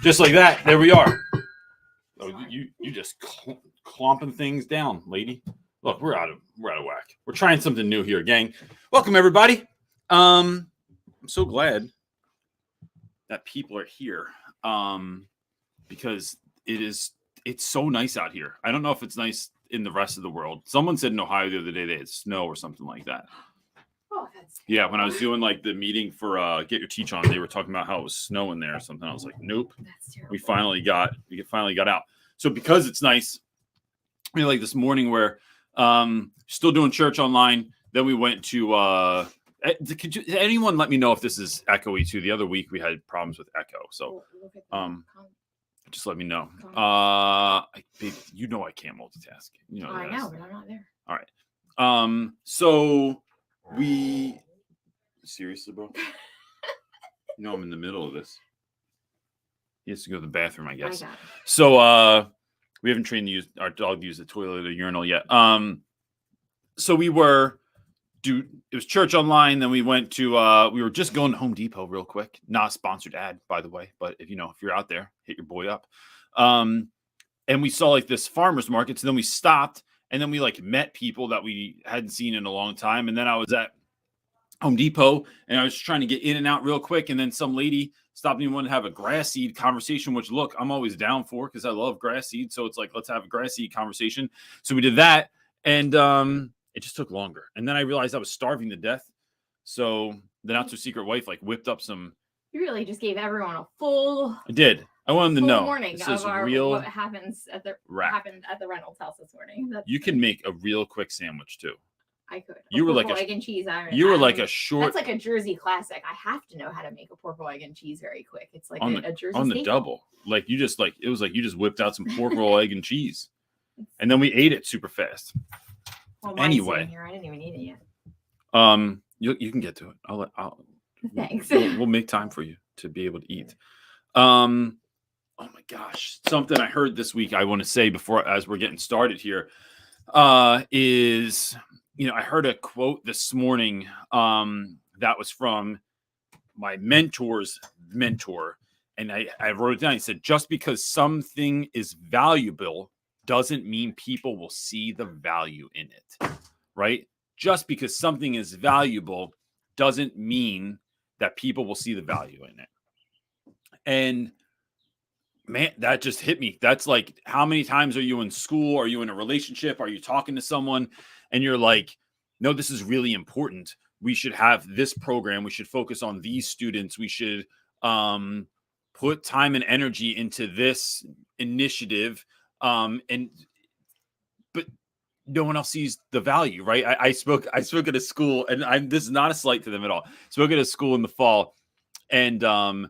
Just like that. There we are. Oh, you just clomping things down, lady. Look, we're out of whack. We're trying something new here, gang. Welcome everybody. I'm so glad that people are here. Because it's so nice out here. I don't know if it's nice in the rest of the world. Someone said in Ohio the other day they had snow or something like that. Oh, that's yeah. When I was doing like the meeting for Get Your Teach On, they were talking about how it was snowing there or something. I was like, nope. That's terrible. We finally got out. So because it's nice, like this morning where still doing church online. Then we went to anyone let me know if this is echoey too? The other week we had problems with echo. So just let me know. You know I can't multitask. You know I know, but I'm not there. All right. So we seriously, bro. You know I'm in the middle of this. He has to go to the bathroom, I guess. So we haven't trained our dog to use the toilet or urinal yet. So we were it was church online. Then we went to we were just going to Home Depot real quick. Not a sponsored ad, by the way, but if you're out there, hit your boy up. And we saw like this farmer's market. So then we stopped and then we like met people that we hadn't seen in a long time. And then I was at Home Depot and I was trying to get in and out real quick. And then some lady stopped me and wanted to have a grass seed conversation, which look, I'm always down for because I love grass seed. So it's like, let's have a grass seed conversation. So we did that. And it just took longer. And then I realized I was starving to death. So the not so secret wife like whipped up some. You really just gave everyone a full. I did. I wanted them to know. Morning this of is real. What happened at the Reynolds house this morning. You can make a real quick sandwich too. I could. You were like egg and cheese. You were like a short. That's like a Jersey classic. I have to know how to make a pork roll, egg and cheese very quick. It's like a Jersey on the staple. double. Like you just like it was like you just whipped out some pork roll, egg and cheese, and then we ate it super fast. Well, anyway, here. I didn't even eat it yet. You can get to it. Thanks. We'll make time for you to be able to eat. Oh my gosh, something I heard this week I want to say before as we're getting started here is I heard a quote this morning that was from my mentor's mentor, and I wrote it down. He said, "Just because something is valuable doesn't mean people will see the value in it." Right? Just because something is valuable doesn't mean that people will see the value in it. And man, that just hit me. That's like, how many times are you in school? Are you in a relationship? Are you talking to someone? And you're like, no, this is really important. We should have this program. We should focus on these students. We should put time and energy into this initiative. But no one else sees the value, right? I spoke at a school, and this is not a slight to them at all. Spoke at a school in the fall, and I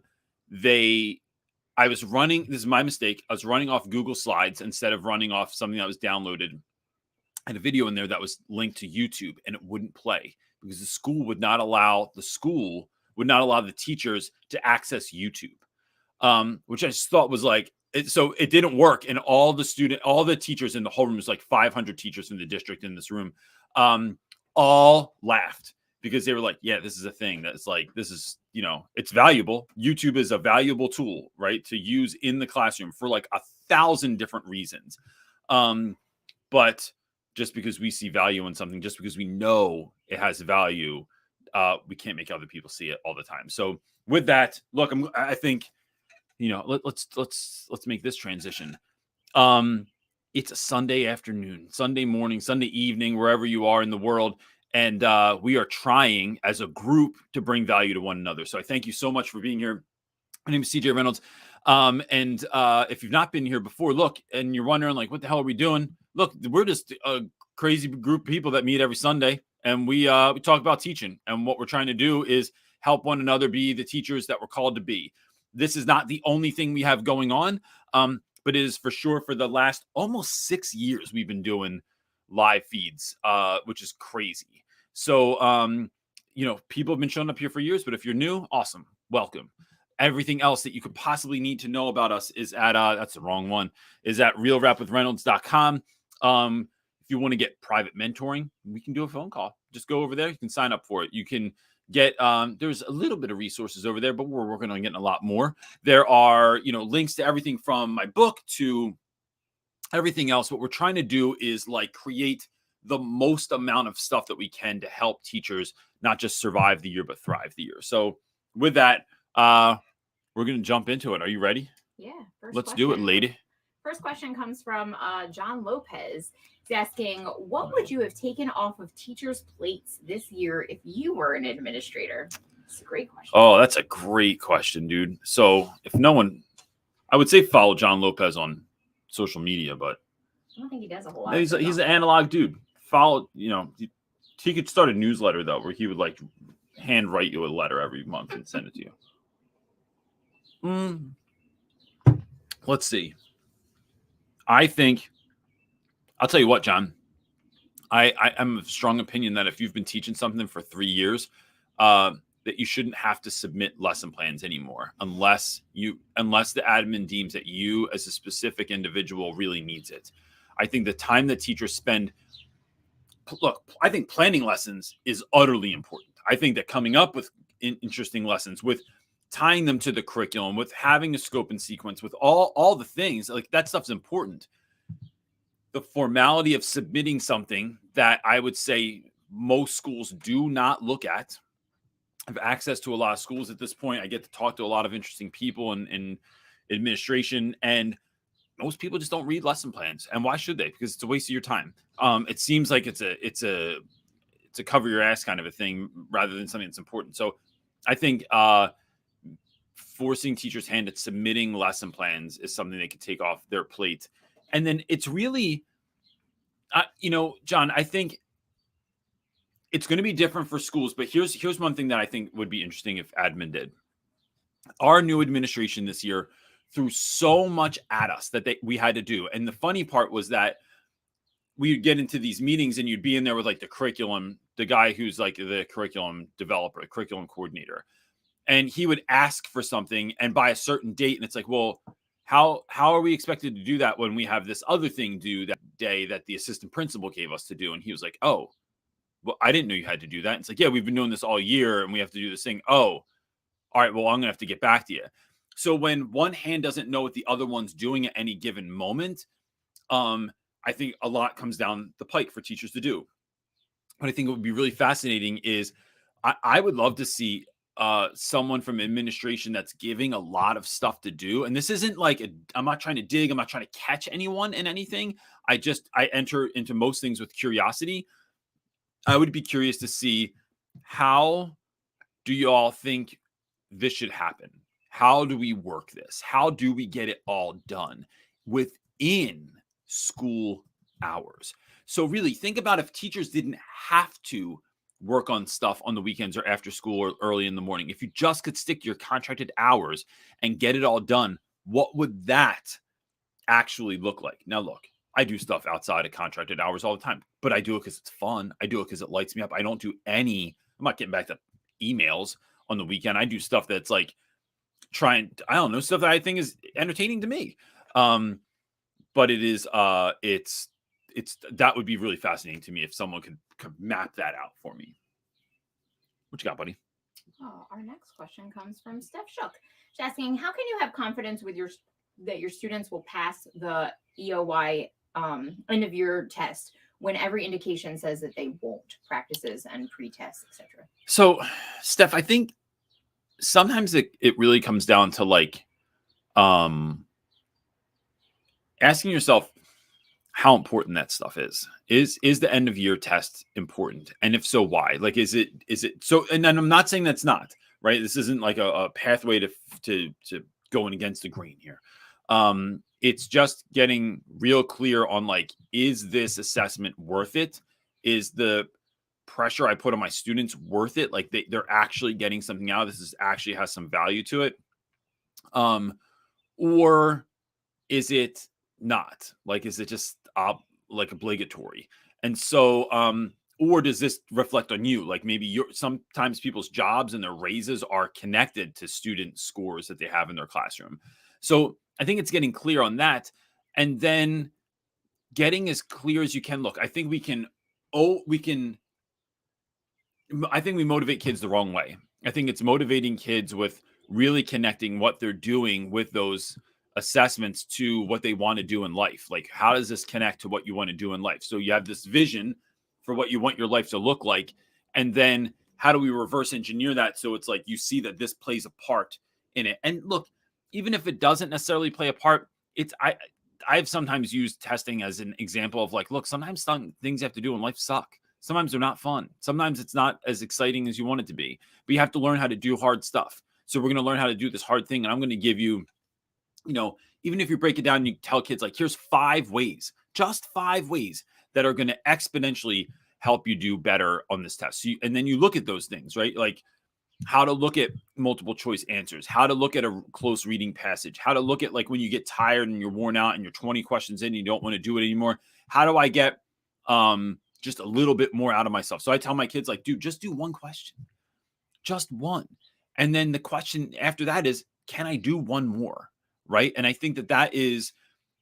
was running. This is my mistake. I was running off Google Slides instead of running off something that was downloaded. I had a video in there that was linked to YouTube, and it wouldn't play because the school would not allow the teachers to access YouTube, which I just thought was like. So it didn't work, and all the teachers in the whole room, was like 500 teachers in the district in this room, all laughed because they were like, yeah, this is a thing that's like, this is, it's valuable. YouTube is a valuable tool, right, to use in the classroom for like 1,000 different reasons. But just because we see value in something, just because we know it has value, we can't make other people see it all the time. So with that, look, I think, let's make this transition. It's a Sunday afternoon, Sunday morning, Sunday evening, wherever you are in the world. And we are trying as a group to bring value to one another. So I thank you so much for being here. My name is CJ Reynolds. And if you've not been here before, look, and you're wondering like, what the hell are we doing? Look, we're just a crazy group of people that meet every Sunday. And we talk about teaching. And what we're trying to do is help one another be the teachers that we're called to be. This is not the only thing we have going on, but it is for sure for the last almost 6 years we've been doing live feeds, which is crazy. So, people have been showing up here for years, but if you're new, awesome. Welcome. Everything else that you could possibly need to know about us is at, that's the wrong one, is at realrapwithreynolds.com. If you want to get private mentoring, we can do a phone call. Just go over there. You can sign up for it. You can get there's a little bit of resources over there, but we're working on getting a lot more. There are, links to everything from my book to everything else. What we're trying to do is like create the most amount of stuff that we can to help teachers not just survive the year but thrive the year. So with that, we're going to jump into it. Are you ready? Yeah. Let's do it, lady. First question comes from John Lopez. He's asking, what would you have taken off of teachers' plates this year if you were an administrator? It's a great question. Oh, that's a great question, dude. So if no one, I would say follow John Lopez on social media, but I don't think he does a whole lot. He's an analog dude. Follow, he could start a newsletter though, where he would like hand write you a letter every month and send it to you. Let's see. I think, I'll tell you what, John, I'm of strong opinion that if you've been teaching something for 3 years, that you shouldn't have to submit lesson plans anymore unless the admin deems that you as a specific individual really needs it. I think the time that teachers spend, I think planning lessons is utterly important. I think that coming up with interesting lessons, with tying them to the curriculum, with having a scope and sequence, with all the things, like that stuff's important. The formality of submitting something that I would say most schools do not look at. I have access to a lot of schools at this point. I get to talk to a lot of interesting people in administration, and most people just don't read lesson plans. And why should they? Because it's a waste of your time. It seems like it's a cover your ass kind of a thing rather than something that's important. So I think forcing teachers' hand at submitting lesson plans is something they could take off their plate. And then it's really, John, I think it's going to be different for schools, but here's one thing that I think would be interesting if admin did. Our new administration this year threw so much at us that we had to do. And the funny part was that we would get into these meetings and you'd be in there with like the curriculum, the guy who's like the curriculum developer, the curriculum coordinator. And he would ask for something and by a certain date. And it's like, well, how are we expected to do that when we have this other thing due that day that the assistant principal gave us to do? And he was like, oh, well, I didn't know you had to do that. And it's like, yeah, we've been doing this all year and we have to do this thing. Oh, all right, well, I'm going to have to get back to you. So when one hand doesn't know what the other one's doing at any given moment, I think a lot comes down the pike for teachers to do. What I think would be really fascinating is I would love to see someone from administration that's giving a lot of stuff to do. And this isn't like, I'm not trying to dig. I'm not trying to catch anyone in anything. I enter into most things with curiosity. I would be curious to see, how do you all think this should happen? How do we work this? How do we get it all done within school hours? So really think about if teachers didn't have to work on stuff on the weekends or after school or early in the morning. If you just could stick to your contracted hours and get it all done, what would that actually look like? Now, look, I do stuff outside of contracted hours all the time, but I do it because it's fun. I do it because it lights me up. I don't do I'm not getting back to emails on the weekend. I do stuff that's like stuff that I think is entertaining to me. But it is, it's that would be really fascinating to me if someone could map that out for me. What you got, buddy? Oh, our next question comes from Steph Shook. She's asking, how can you have confidence that your students will pass the EOY end of year test when every indication says that they won't? Practices and pre-tests, etc. So, Steph, I think sometimes it really comes down to like asking yourself how important that stuff is. Is the end of year test important? And if so, why? Like, is it so? And then I'm not saying that's not right. This isn't like a pathway to going against the grain here. It's just getting real clear on like, is this assessment worth it? Is the pressure I put on my students worth it? Like they're actually getting something out of this. Actually has some value to it. Or is it not? Like, is it just like obligatory? And so, or does this reflect on you? Like maybe sometimes people's jobs and their raises are connected to student scores that they have in their classroom. So I think it's getting clear on that, and then getting as clear as you can. Look, I think we can I think we motivate kids the wrong way. I think it's motivating kids with really connecting what they're doing with those assessments to what they want to do in life. Like, how does this connect to what you want to do in life? So you have this vision for what you want your life to look like. And then how do we reverse engineer that? So it's like you see that this plays a part in it. And look, even if it doesn't necessarily play a part, I've sometimes used testing as an example of like, look, sometimes some things you have to do in life suck. Sometimes they're not fun. Sometimes it's not as exciting as you want it to be, but you have to learn how to do hard stuff. So we're going to learn how to do this hard thing. And I'm going to give you, even if you break it down and you tell kids like, here's 5 ways, just 5 ways that are going to exponentially help you do better on this test. And then you look at those things, right? Like how to look at multiple choice answers, how to look at a close reading passage, how to look at like when you get tired and you're worn out and you're 20 questions in and you don't want to do it anymore. How do I get just a little bit more out of myself? So I tell my kids like, dude, just do one question, just one. And then the question after that is, can I do one more? Right. And I think that is,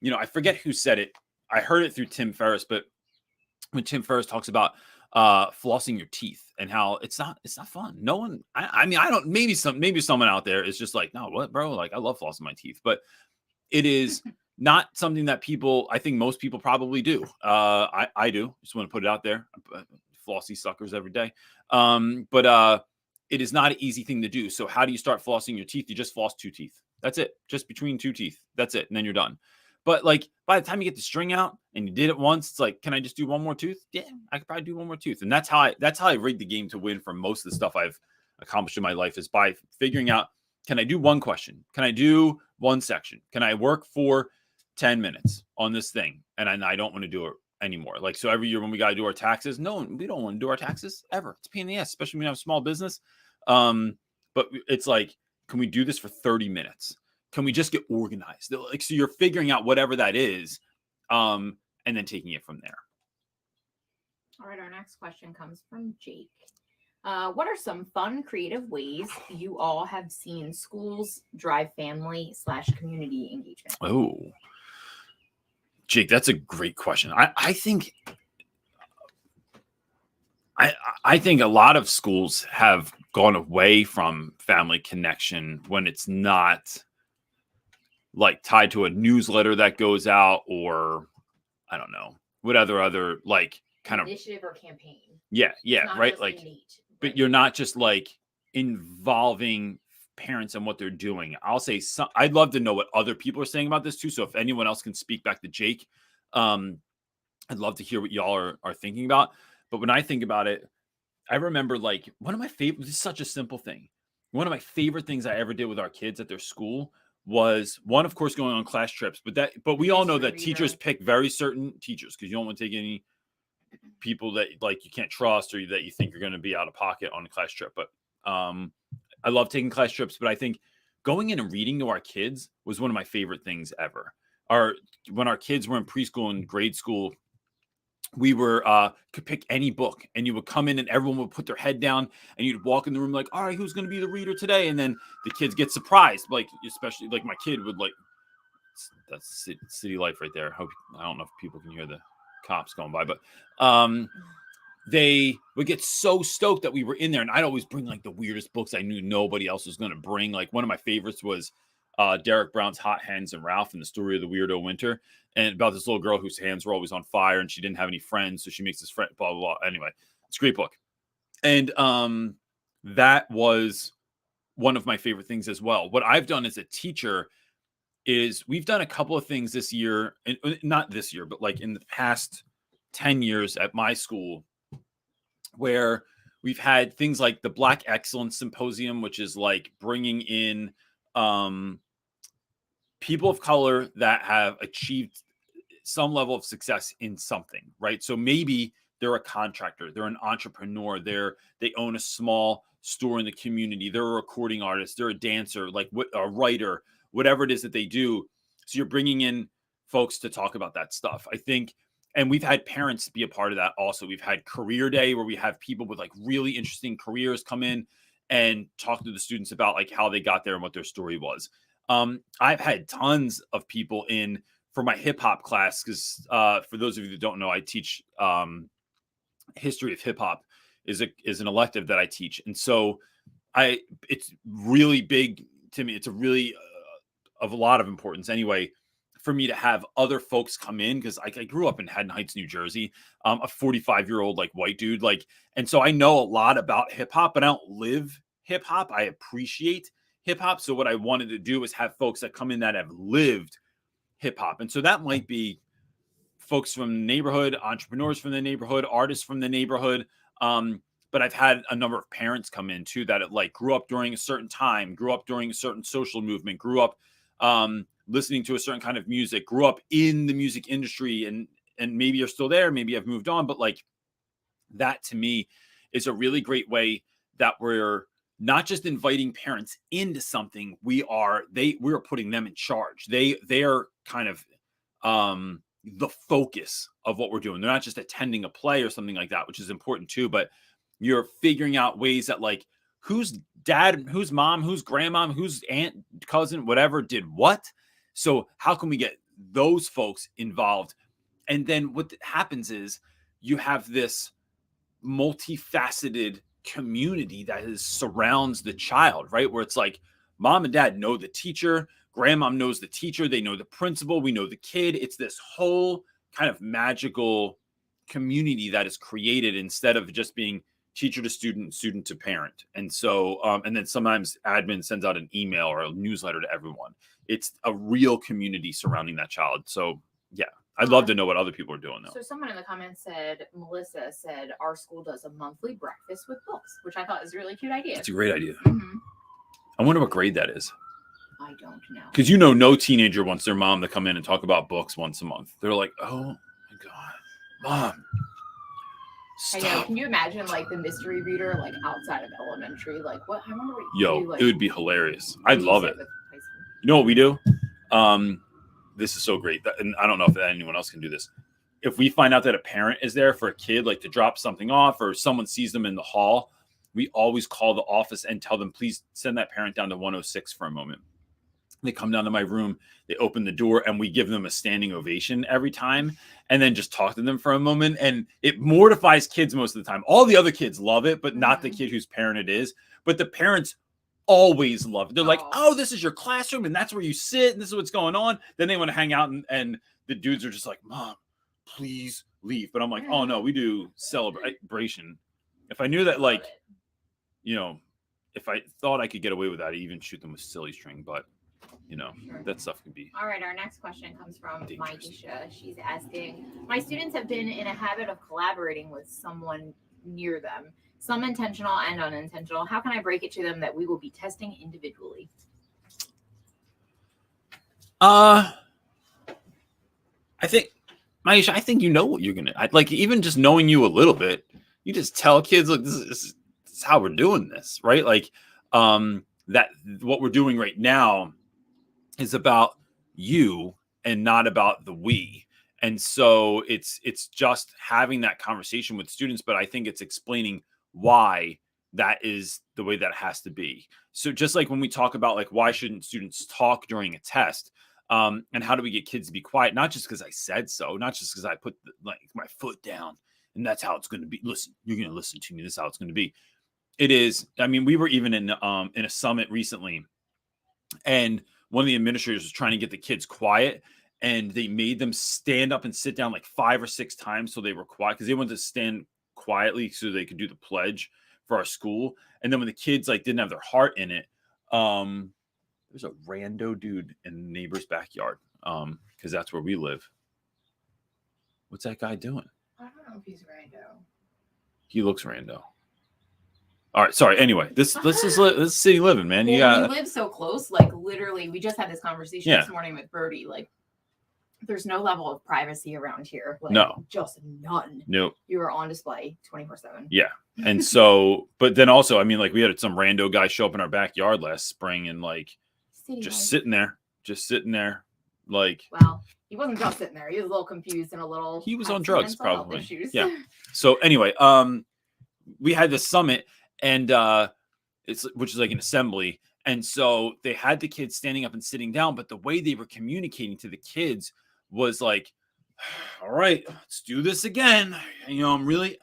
I forget who said it. I heard it through Tim Ferriss, but when Tim Ferriss talks about flossing your teeth and how it's not fun. No one, I mean, I don't, maybe someone out there is just like, no, what, bro? Like, I love flossing my teeth, but it is not something that I think most people probably do. I do. Just want to put it out there. Flossy suckers every day. But it is not an easy thing to do. So how do you start flossing your teeth? You just floss 2 teeth. That's it. Just between 2 teeth. That's it. And then you're done. But like by the time you get the string out and you did it once, it's like, can I just do one more tooth? Yeah, I could probably do one more tooth. And that's how I rigged the game to win for most of the stuff I've accomplished in my life, is by figuring out, can I do one question? Can I do one section? Can I work for 10 minutes on this thing? And I don't want to do it anymore. Like, so every year when we got to do our taxes, no, we don't want to do our taxes ever. It's a pain in the ass, especially when you have a small business. But it's like, can we do this for 30 minutes? Can we just get organized? Like, so you're figuring out whatever that is, and then taking it from there. All right. Our next question comes from Jake. What are some fun, creative ways you all have seen schools drive family/community engagement? Oh, Jake, that's a great question. I think a lot of schools have gone away from family connection when it's not like tied to a newsletter that goes out, or I don't know, what other like kind initiative or campaign. Yeah, right. Like, but you're not just like involving parents and what they're doing. I'll say I'd love to know what other people are saying about this too. So if anyone else can speak back to Jake, I'd love to hear what y'all are thinking about. But when I think about it, I remember like one of my favorite, this is such a simple thing. One of my favorite things I ever did with our kids at their school was, one, of course, going on class trips, but we all know that teachers pick very certain teachers because you don't want to take any people that like you can't trust or that you think you're going to be out of pocket on a class trip. But I love taking class trips, but I think going in and reading to our kids was one of my favorite things ever. When our kids were in preschool and grade school, we could pick any book, and you would come in and everyone would put their head down and you'd walk in the room like, all right, who's going to be the reader today? And then the kids get surprised, like, especially like my kid would like, that's city life right there. I don't know if people can hear the cops going by, but they would get so stoked that we were in there, and I'd always bring like the weirdest books I knew nobody else was going to bring. Like, one of my favorites was Derek Brown's Hot Hens and Ralph and the Story of the Weirdo Winter, and about this little girl whose hands were always on fire and she didn't have any friends, so she makes this friend, blah blah blah. Anyway, it's a great book. And that was one of my favorite things as well. What I've done as a teacher is we've done a couple of things this year, and not this year, but like in the past 10 years at my school, where we've had things like the Black Excellence Symposium, which is like bringing in people of color that have achieved some level of success in something, right? So maybe they're a contractor, they're an entrepreneur, they own a small store in the community, they're a recording artist, they're a dancer, like a writer, whatever it is that they do. So you're bringing in folks to talk about that stuff, I think. And we've had parents be a part of that also. We've had career day where we have people with like really interesting careers come in and talk to the students about like how they got there and what their story was. I've had tons of people in for my hip hop class, because for those of you that don't know, I teach history of hip hop is an elective that I teach. And so it's really big to me. It's a really of a lot of importance anyway, for me to have other folks come in, because I grew up in Haddon Heights, New Jersey, a 45-year-old like white dude, like, and so I know a lot about hip hop, but I don't live hip hop. I appreciate hip hop. So what I wanted to do is have folks that come in that have lived hip hop, and so that might be folks from the neighborhood, entrepreneurs from the neighborhood, artists from the neighborhood. But I've had a number of parents come in too that like grew up during a certain time, grew up during a certain social movement, grew up listening to a certain kind of music, grew up in the music industry, and maybe you're still there, maybe I've moved on, but like that to me is a really great way that we're not just inviting parents into something, we're putting them in charge. They are kind of the focus of what we're doing. They're not just attending a play or something like that, which is important too, but you're figuring out ways that like whose dad, whose mom, whose grandmom, whose aunt, cousin, whatever did what. So how can we get those folks involved? And then what happens is you have this multifaceted community that surrounds the child, right? Where it's like mom and dad know the teacher, grandmom knows the teacher, they know the principal, we know the kid. It's this whole kind of magical community that is created instead of just being teacher to student, student to parent. And so, and then sometimes admin sends out an email or a newsletter to everyone. It's a real community surrounding that child. So yeah, I'd love to know what other people are doing though. So someone in the comments said, Melissa said, our school does a monthly breakfast with books, which I thought was a really cute idea. It's a great idea. Mm-hmm. I wonder what grade that is. I don't know. Because no teenager wants their mom to come in and talk about books once a month. They're like, oh my God, mom. Stop. I know. Can you imagine like the mystery reader like outside of elementary? Like what? I wonder what you do, like, it would be hilarious. I'd love it. You know what we do? This is so great. And I don't know if anyone else can do this. If we find out that a parent is there for a kid, like to drop something off or someone sees them in the hall, we always call the office and tell them, please send that parent down to 106 for a moment. They come down to my room, they open the door, and we give them a standing ovation every time, and then just talk to them for a moment. And it mortifies kids most of the time. All the other kids love it, but not the kid whose parent it is. But the parents always love it. They're like, oh, this is your classroom, and that's where you sit, and this is what's going on. Then they want to hang out, and the dudes are just like, Mom, please leave. But I'm like, oh, no, we do celebration. If I knew that, like, if I thought I could get away with that, I'd even shoot them with silly string, but that stuff can be. All right, our next question comes from Maisha. She's asking, my students have been in a habit of collaborating with someone near them, some intentional and unintentional. How can I break it to them that we will be testing individually? I think, Maisha, I think you know what you're going to, like, even just knowing you a little bit, you just tell kids, look, this is how we're doing this, right? Like, that what we're doing right now is about you and not about the we. And so it's just having that conversation with students, but I think it's explaining why that is the way that it has to be. So just like when we talk about like, why shouldn't students talk during a test? And how do we get kids to be quiet? Not just because I said so, not just because I put my foot down and that's how it's going to be. Listen, you're going to listen to me. This is how it's going to be. It is. I mean, we were even in a summit recently, and one of the administrators was trying to get the kids quiet, and they made them stand up and sit down like 5 or 6 times so they were quiet, because they wanted to stand quietly so they could do the pledge for our school. And then when the kids like didn't have their heart in it, there's a rando dude in the neighbor's backyard, because that's where we live. What's that guy doing? I don't know if he's rando. He looks rando. All right, sorry. Anyway, this is city living, man. Well, we live so close. Like literally, we just had this conversation this morning with Birdie. Like, there's no level of privacy around here. Like, no, just none. Nope. You are on display 24/7. Yeah, and so, but then also, I mean, like we had some rando guy show up in our backyard last spring, and like sitting there, like. Well, he wasn't just sitting there. He was a little confused and a little. He was on drugs, probably. Yeah. Yeah. So anyway, we had this summit. And which is like an assembly. And so they had the kids standing up and sitting down, but the way they were communicating to the kids was like, all right, let's do this again. I'm really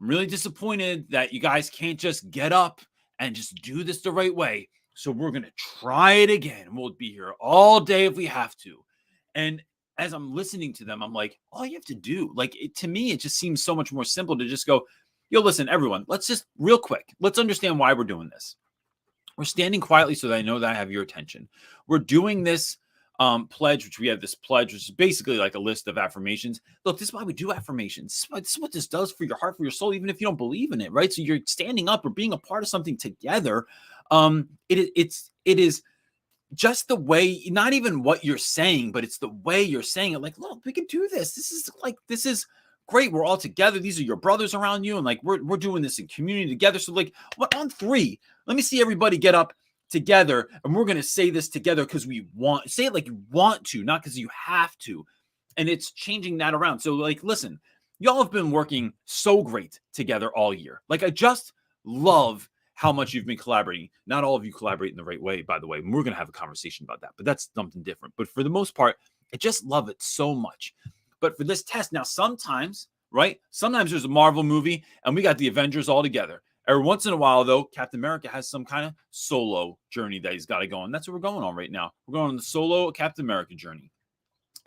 I'm really disappointed that you guys can't just get up and just do this the right way. So we're going to try it again. We'll be here all day if we have to. And as I'm listening to them, I'm like, all you have to do, like, to me, it just seems so much more simple to just go, yo, listen, everyone, let's just real quick, let's understand why we're doing this. We're standing quietly so that I know that I have your attention. We're doing this pledge, which we have this pledge, which is basically like a list of affirmations. Look, this is why we do affirmations. This is what this does for your heart, for your soul, even if you don't believe in it, right? So you're standing up or being a part of something together. It is just the way, not even what you're saying, but it's the way you're saying it. Like, look, we can do this. This is great. We're all together. These are your brothers around you. And like, we're doing this in community together. So like, what, on 3, let me see everybody get up together. And we're going to say this together because we want, say it like you want to, not because you have to. And it's changing that around. So like, listen, y'all have been working so great together all year. Like, I just love how much you've been collaborating. Not all of you collaborate in the right way, by the way. And we're going to have a conversation about that, but that's something different. But for the most part, I just love it so much. But for this test, now sometimes, right? Sometimes there's a Marvel movie and we got the Avengers all together. Every once in a while, though, Captain America has some kind of solo journey that he's got to go on. That's what we're going on right now. We're going on the solo Captain America journey.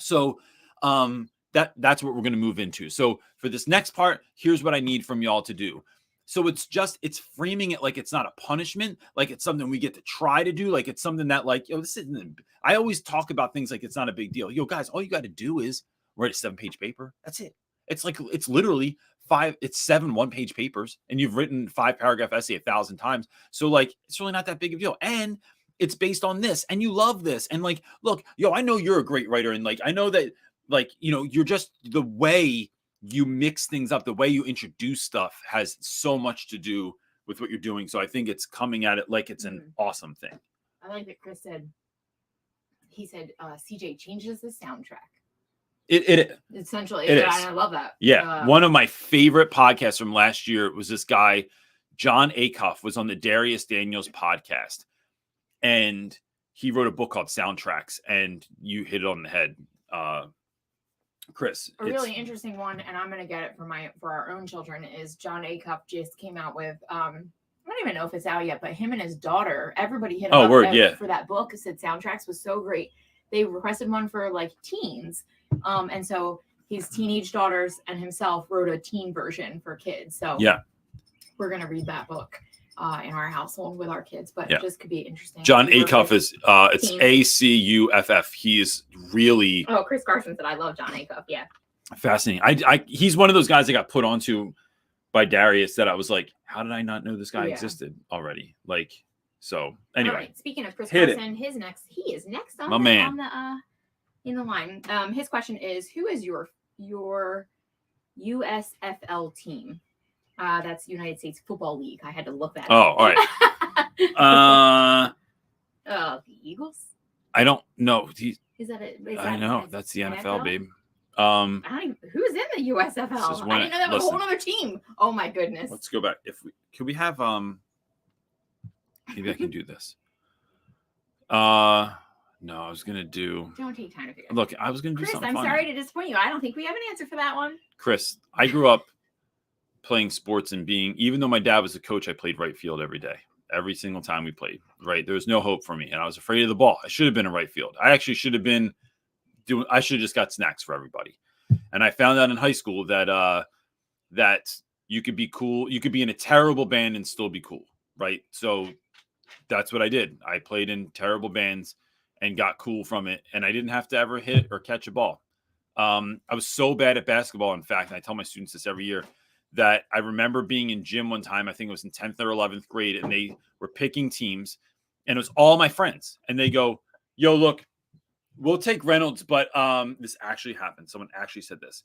So that's what we're going to move into. So for this next part, here's what I need from y'all to do. So it's framing it like it's not a punishment, like it's something we get to try to do, like it's something that, like, yo, this isn't. I always talk about things like it's not a big deal. Yo, guys, all you got to do is write a 7-page paper. That's it. It's literally 7 1-page papers, and you've written 5-paragraph essay 1,000 times. So like, it's really not that big of a deal. And it's based on this, and you love this. And like, look, yo, I know you're a great writer, and like, I know that, like, you know, you're just, the way you mix things up, the way you introduce stuff has so much to do with what you're doing. So I think it's coming at it like it's an awesome thing. I like that Chris said, he said, CJ changes the soundtrack. It essentially, it is. I love that. Yeah. One of my favorite podcasts from last year was this guy, John Acuff, was on the Darius Daniels podcast. And he wrote a book called Soundtracks, and you hit it on the head. Chris, a really interesting one, and I'm going to get it for our own children, is John Acuff just came out with, I don't even know if it's out yet, but him and his daughter, everybody hit him up for that book. Said Soundtracks was so great. They requested one for like teens. And so his teenage daughters and himself wrote a teen version for kids. So yeah, we're going to read that book in our household with our kids, but it just could be interesting. John Acuff is, it's Acuff. He is really. Oh, Chris Carson said, I love John Acuff. Yeah. Fascinating. He's one of those guys that got put onto by Darius that I was like, how did I not know this guy existed already? Like, so anyway. All right. Speaking of Chris Carson, he is next on in the line. His question is, who is your USFL team? That's United States Football League. I had to look that up. Oh, all right. The Eagles? I don't know. I know. That's the NFL, babe. Who's in the USFL? I didn't know that was a whole other team. Oh my goodness. Let's go back. Could we have maybe I can do this. No, I was gonna do. Don't take time to figure. Look, I was gonna do something. I'm sorry to disappoint you. I don't think we have an answer for that one. Chris, I grew up playing sports and even though my dad was a coach, I played right field every day. Every single time we played, right? There was no hope for me, and I was afraid of the ball. I should have been in right field. I actually should have been I should have just got snacks for everybody. And I found out in high school that that you could be cool. You could be in a terrible band and still be cool, right? So that's what I did. I played in terrible bands and got cool from it, and I didn't have to ever hit or catch a ball. I was so bad at basketball, in fact, and I tell my students this every year, that I remember being in gym one time, I think it was in 10th or 11th grade, and they were picking teams, and it was all my friends. And they go, yo, look, we'll take Reynolds, but this actually happened. Someone actually said this.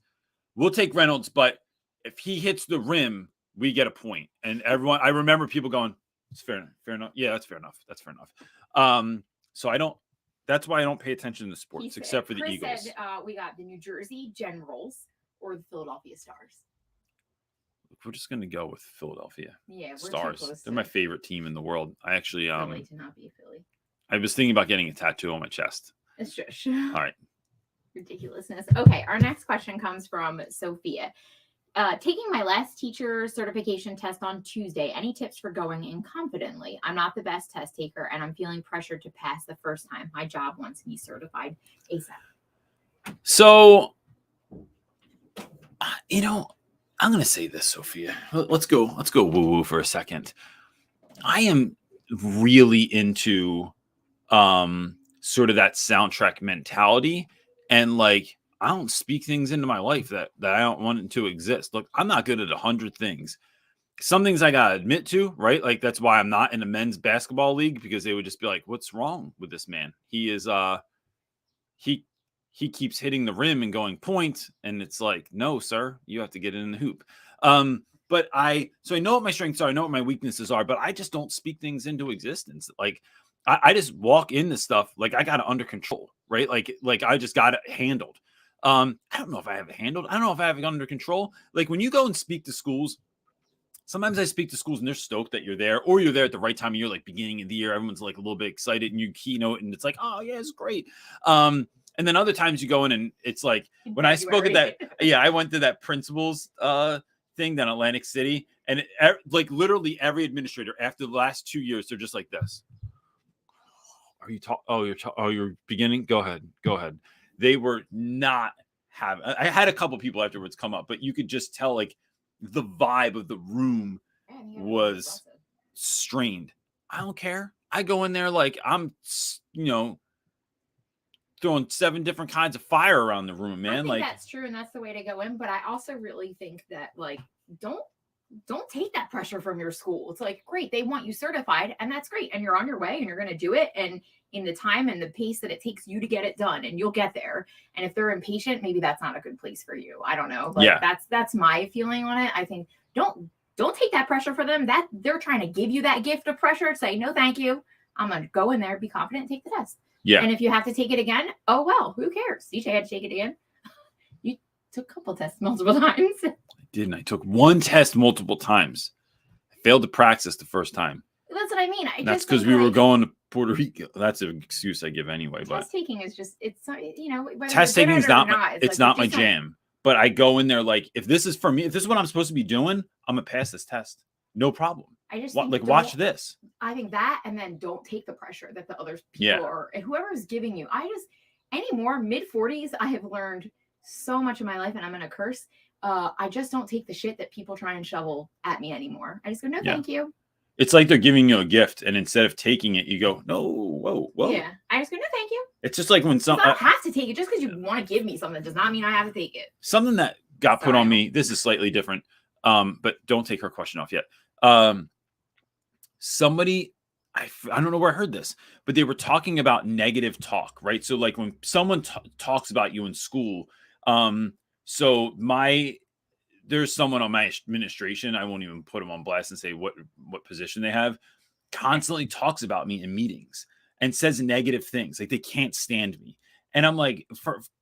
We'll take Reynolds, but if he hits the rim, we get a point. And everyone, I remember people going, it's fair enough. Yeah, that's fair enough. That's fair enough. So that's why I don't pay attention to sports, except for the Eagles. Said, we got the New Jersey Generals or the Philadelphia Stars. We're just going to go with Philadelphia. Yeah, Stars. They're my favorite team in the world. I actually, Philly to not be Philly. I was thinking about getting a tattoo on my chest. It's just all right. Ridiculousness. Okay, our next question comes from Sophia. Taking my last teacher certification test on Tuesday. Any tips for going in confidently? I'm not the best test taker and I'm feeling pressured to pass the first time. My job wants me certified ASAP. So, I'm going to say this, Sophia. Let's go woo-woo for a second. I am really into sort of that soundtrack mentality, and like I don't speak things into my life that I don't want it to exist. Look, I'm not good at 100 things. Some things I gotta admit to, right? Like that's why I'm not in a men's basketball league, because they would just be like, "What's wrong with this man? He is he keeps hitting the rim and going point," and it's like, "No, sir, you have to get it in the hoop." But I know what my strengths are, I know what my weaknesses are, but I just don't speak things into existence. Like I just walk into stuff like I got it under control, right? Like I just got it handled. I don't know if I have it handled. I don't know if I have it under control. Like when you go and speak to schools, sometimes I speak to schools and they're stoked that you're there, or you're there at the right time of year, like beginning of the year. Everyone's like a little bit excited and you keynote and it's like, oh yeah, it's great. And then other times you go in and it's like when I spoke at that, I went to that principals thing down Atlantic City, and like literally every administrator after the last 2 years, they're just like this. Are you you're beginning? Go ahead. They were not having. I had a couple people afterwards come up, but you could just tell like the vibe of the room was strained. I don't care. I go in there like I'm, throwing 7 different kinds of fire around the room, man. I think like that's true, and that's the way to go in. But I also really think that like don't take that pressure from your school. It's like, great, they want you certified, and that's great, and you're on your way, and you're going to do it, and in the time and the pace that it takes you to get it done, and you'll get there. And if they're impatient, maybe that's not a good place for you. I don't know. Like that's my feeling on it. I think don't take that pressure for them. That they're trying to give you that gift of pressure. Say no, thank you. I'm going to go in there, be confident, and take the test. Yeah. And if you have to take it again, oh well, who cares? DJ had to take it again. You took a couple tests multiple times. I didn't. I took one test multiple times. I failed to practice the first time. That's what I mean. That's because we were going to Puerto Rico. That's an excuse I give anyway. Test taking is just, it's test taking is not my like, jam. But I go in there like, if this is for me, if this is what I'm supposed to be doing, I'm gonna pass this test. No problem. I just watch this. I think that, and then don't take the pressure that the other people or whoever is giving you. Anymore, mid-40s, I have learned so much in my life, and I'm gonna curse. I just don't take the shit that people try and shovel at me anymore. I just go, no, thank you. It's like they're giving you a gift, and instead of taking it, you go, no, whoa. Yeah, I just go, no, thank you. It's just like when I have to take it. Just because you want to give me something does not mean I have to take it. Something that got put on me. This is slightly different, but don't take her question off yet. Somebody, I don't know where I heard this, but they were talking about negative talk, right? So like when someone talks about you in school, there's someone on my administration, I won't even put them on blast and say what position they have, constantly talks about me in meetings and says negative things. Like they can't stand me. And I'm like,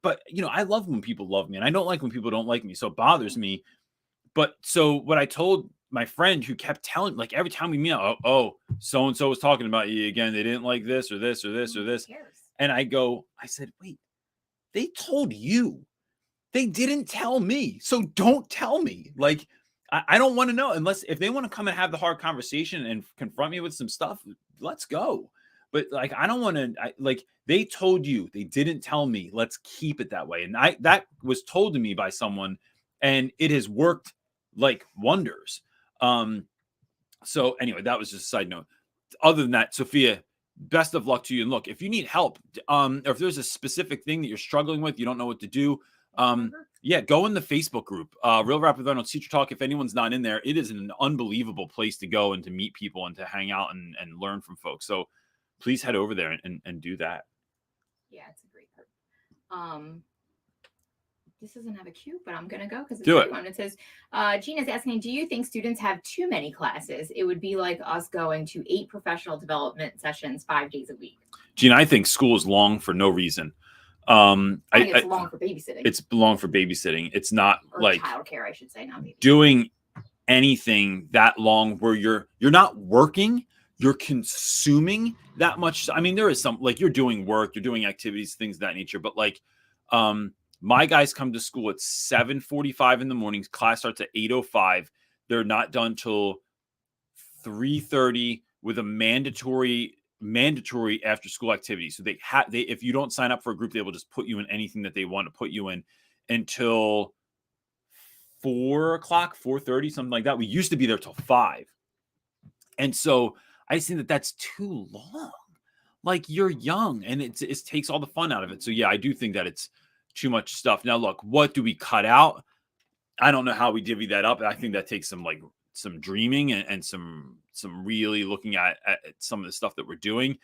but I love when people love me, and I don't like when people don't like me. So it bothers me. But so what I told my friend, who kept telling, like every time we meet, so-and-so was talking about you again. They didn't like this or this or this or this. And I said, wait, they told you. They didn't tell me. So don't tell me. Like, I don't want to know, unless if they want to come and have the hard conversation and confront me with some stuff, let's go. But like, I don't want to, like, they told you, they didn't tell me. Let's keep it that way. And that was told to me by someone, and it has worked like wonders. So anyway, that was just a side note. Other than that, Sophia, best of luck to you. And look, if you need help, or if there's a specific thing that you're struggling with, you don't know what to do, go in the Facebook group, Real Rap With Reynolds Teacher Talk. If anyone's not in there, it is an unbelievable place to go and to meet people and to hang out and learn from folks. So please head over there and do that. Yeah, it's a great group. This doesn't have a cue, but I'm going to go because it's a great one. It says, Gina's asking, do you think students have too many classes? It would be like us going to 8 professional development sessions 5 days a week. Gina, I think school is long for no reason. I think it's long for babysitting. It's long for babysitting. It's not like childcare, I should say, not babysitting. Doing anything that long where you're not working, you're consuming that much. I mean, there is some, like, you're doing work, you're doing activities, things of that nature, but like, My guys come to school at 7:45 in the morning. Class starts at 8:05. They're not done till 3:30 with a mandatory after school activity. So they if you don't sign up for a group, they will just put you in anything that they want to put you in until 4:00, 4:30, something like that. We used to be there till 5. And so I just think that that's too long. Like, you're young and it takes all the fun out of it. So yeah, I do think that it's too much stuff. Now, look, what do we cut out? I don't know how we divvy that up. I think that takes some dreaming and some really looking at some of the stuff that we're doing.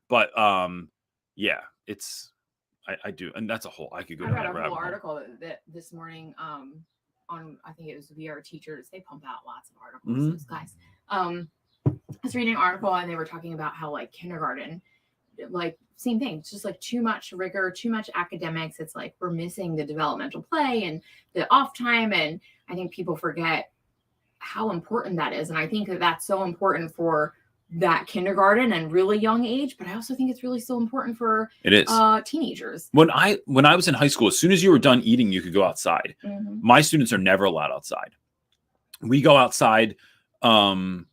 But yeah, I do, and that's a whole, I could go I down read that a rabbit whole hole. article that this morning on, I think it was We Are Teachers. They pump out lots of articles, those guys. I was reading an article and they were talking about how like kindergarten, like same thing. It's just like too much rigor, too much academics. It's like we're missing the developmental play and the off time. And I think people forget how important that is. And I think that that's so important for that kindergarten and really young age. But I also think it's really so important for teenagers. When I was in high school, as soon as you were done eating, you could go outside. My students are never allowed outside. We go outside. And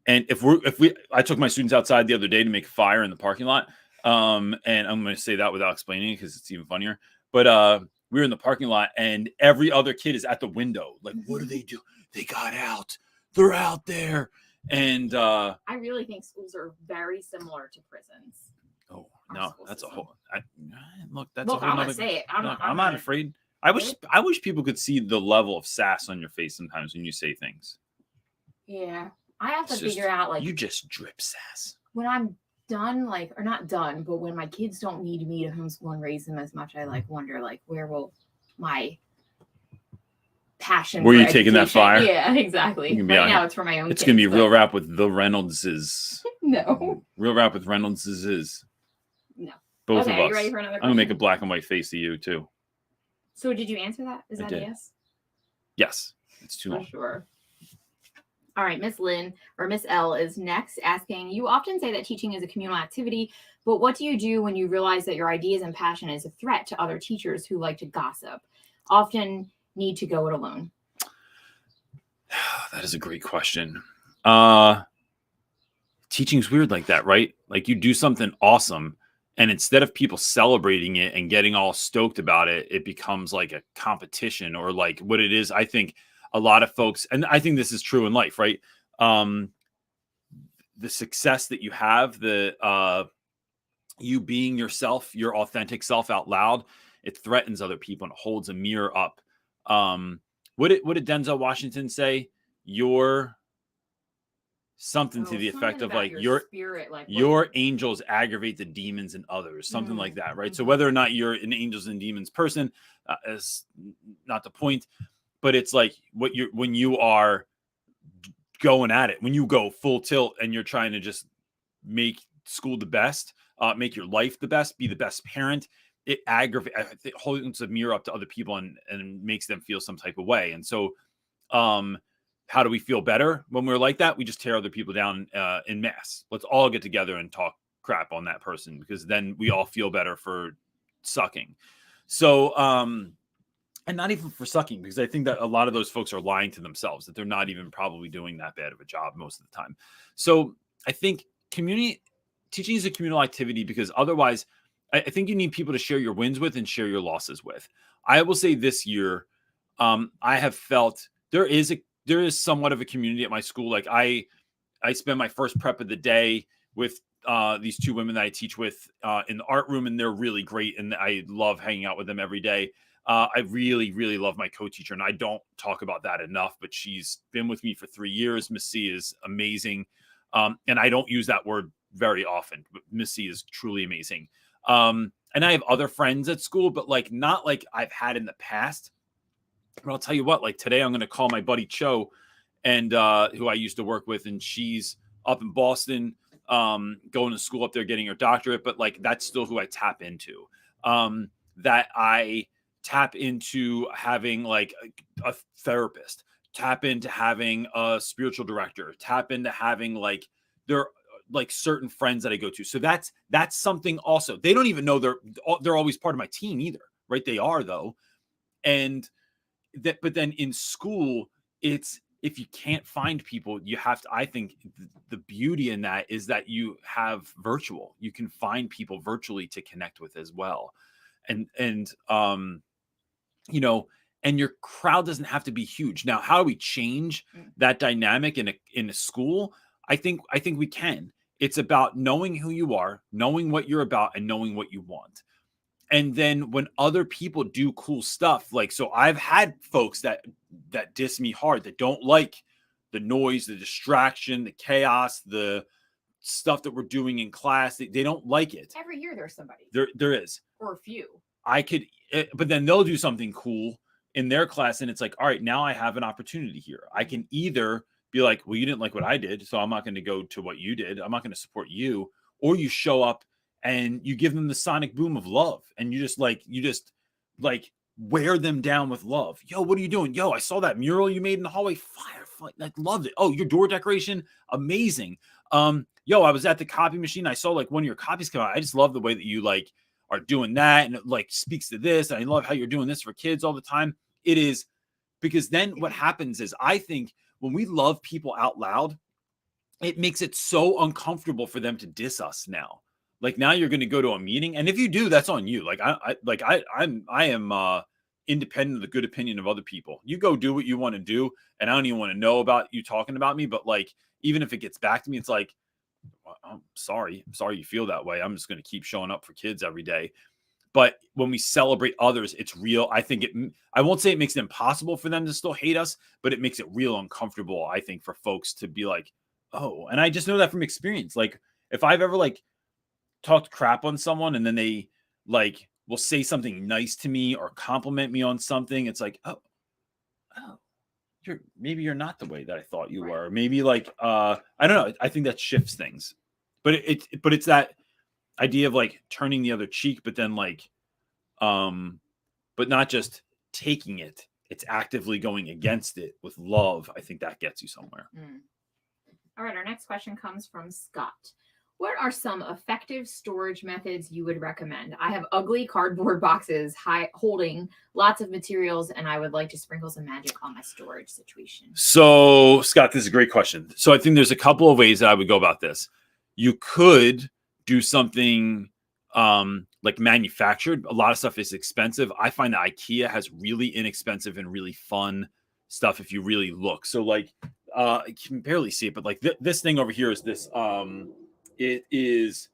I took my students outside the other day to make a fire in the parking lot. And I'm going to say that without explaining it because it's even funnier. But we were in the parking lot and every other kid is at the window. Like, what do they do? They got out. They're out there. And I really think schools are very similar to prisons. Oh, no, that's system. Look, that's look, a whole I'm nother, gonna say it. I'm not afraid. I wish people could see the level of sass on your face sometimes when you say things. Yeah. I have to figure out, like, you just drip sass. When I'm done, like, or not done, but when my kids don't need me to homeschool and raise them as much, I like wonder, like, where will my passion? Were you taking that fire? Yeah, exactly. Right now, it's for my own. It's gonna be Real Rap with the Reynoldses. No. Real Rap with Reynoldses is. No. Both of us. Are you ready for another question? I'm gonna make a black and white face to you too. So did you answer that? Is that a yes? Yes. It's too long. For sure. All right, Miss Lynn or Miss L is next asking, you often say that teaching is a communal activity, but what do you do when you realize that your ideas and passion is a threat to other teachers who like to gossip, often need to go it alone? That is a great question. Teaching's weird like that, right? Like you do something awesome and instead of people celebrating it and getting all stoked about it, it becomes like a competition or like what it is. I think a lot of folks, and I think this is true in life, right? The success that you have, you being yourself, your authentic self out loud, it threatens other people and holds a mirror up. What did Denzel Washington say? You're something to the effect of like your spirit, like your angels aggravate the demons in others, something like that, right? So whether or not you're an angels and demons person is not the point. But it's like when you are going at it, when you go full tilt and you're trying to just make school the best, make your life the best, be the best parent, it aggravates, it holds a mirror up to other people and makes them feel some type of way. And so how do we feel better when we're like that? We just tear other people down in mass. Let's all get together and talk crap on that person because then we all feel better for sucking. So, and not even for sucking, because I think that a lot of those folks are lying to themselves, that they're not even probably doing that bad of a job most of the time. So I think community teaching is a communal activity because otherwise I think you need people to share your wins with and share your losses with. I will say this year, I have felt there is somewhat of a community at my school. Like I spend my first prep of the day with these two women that I teach with in the art room, and they're really great. And I love hanging out with them every day. I really, really love my co-teacher, and I don't talk about that enough, but she's been with me for 3 years. Miss C is amazing. And I don't use that word very often, but Miss C is truly amazing. And I have other friends at school, but like not like I've had in the past. But I'll tell you what, like today I'm going to call my buddy Cho, and who I used to work with, and she's up in Boston, going to school up there, getting her doctorate. But like that's still who I tap into. That I tap into having like a therapist, tap into having a spiritual director, tap into having like there like certain friends that I go to. So that's something also. They don't even know they're always part of my team either, right? They are though. And but then in school, it's, if you can't find people, you have to, I think the beauty in that is that you have virtual, you can find people virtually to connect with as well. And you know, and your crowd doesn't have to be huge. Now, how do we change that dynamic in a school? I think we can. It's about knowing who you are, knowing what you're about, and knowing what you want. And then when other people do cool stuff, like, so I've had folks that diss me hard, that don't like the noise, the distraction, the chaos, the stuff that we're doing in class. They don't like it. Every year there's somebody. There is. Or a few. But then they'll do something cool in their class, and it's like, all right, now I have an opportunity here. I can either be like, well, you didn't like what I did, so I'm not going to go to what you did. I'm not going to support you. Or you show up and you give them the sonic boom of love, and you just wear them down with love. Yo, what are you doing? Yo, I saw that mural you made in the hallway. Fire. I loved it. Oh, your door decoration, amazing. Yo, I was at the copy machine. I saw like one of your copies come out. I just love the way that you like are doing that, and it like speaks to this. And I love how you're doing this for kids all the time. It is, because then what happens is, I think when we love people out loud, it makes it so uncomfortable for them to diss us now. Like, now you're going to go to a meeting, and if you do, that's on you. Like, I am independent of the good opinion of other people. You go do what you want to do, and I don't even want to know about you talking about me. But like, even if it gets back to me, it's like, I'm sorry you feel that way. I'm just going to keep showing up for kids every day. But when we celebrate others, it's real. I think I won't say it makes it impossible for them to still hate us, but it makes it real uncomfortable, I think, for folks to be like, oh. And I just know that from experience. Like, if I've ever like talked crap on someone, and then they like will say something nice to me or compliment me on something, it's like, oh, maybe you're not the way that I thought you were. Maybe like, I don't know. I think that shifts things, but it's that idea of like turning the other cheek, but then like, but not just taking it. It's actively going against it with love. I think that gets you somewhere. All right. Our next question comes from Scott. What are some effective storage methods you would recommend? I have ugly cardboard boxes holding lots of materials, and I would like to sprinkle some magic on my storage situation. So, Scott, this is a great question. So I think there's a couple of ways that I would go about this. You could do something like manufactured. A lot of stuff is expensive. I find that IKEA has really inexpensive and really fun stuff if you really look. So like, you can barely see it, but like this thing over here is this, it is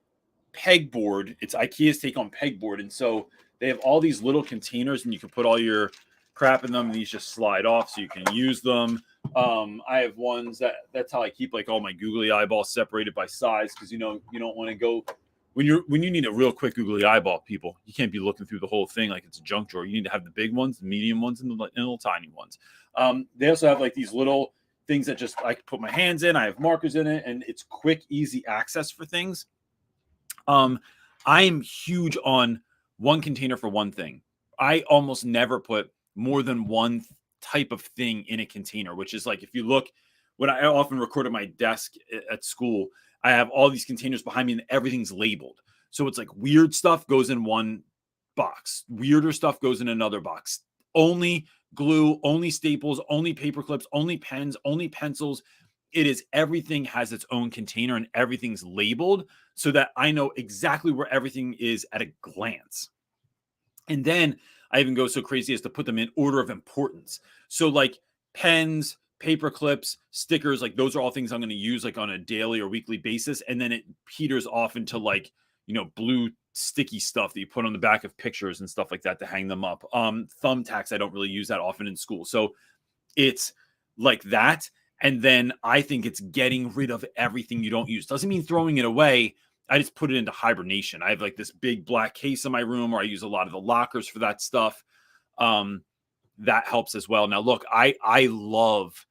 pegboard. It's IKEA's take on pegboard. And so they have all these little containers, and you can put all your crap in them, and these just slide off so you can use them. I have ones that's how I keep like all my googly eyeballs separated by size, because you don't want to go when you need a real quick googly eyeball, people. You can't be looking through the whole thing like it's a junk drawer. You need to have the big ones, the medium ones, and the little tiny ones. They also have like these little things that just I can put my hands in. I have markers in it, and it's quick, easy access for things. I am huge on one container for one thing. I almost never put more than one type of thing in a container, which is like, if you look, when I often record at my desk at school, I have all these containers behind me, and everything's labeled. So it's like weird stuff goes in one box, weirder stuff goes in another box. Only glue, only staples, only paper clips, only pens, only pencils. It is, everything has its own container, and everything's labeled so that I know exactly where everything is at a glance. And then I even go so crazy as to put them in order of importance. So like pens, paper clips, stickers, like those are all things I'm going to use like on a daily or weekly basis. And then it peters off into like, blue sticky stuff that you put on the back of pictures and stuff like that to hang them up. Thumbtacks, I don't really use that often in school. So it's like that. And then I think it's getting rid of everything you don't use. Doesn't mean throwing it away. I just put it into hibernation. I have like this big black case in my room where I use a lot of the lockers for that stuff. That helps as well. Now, look, I love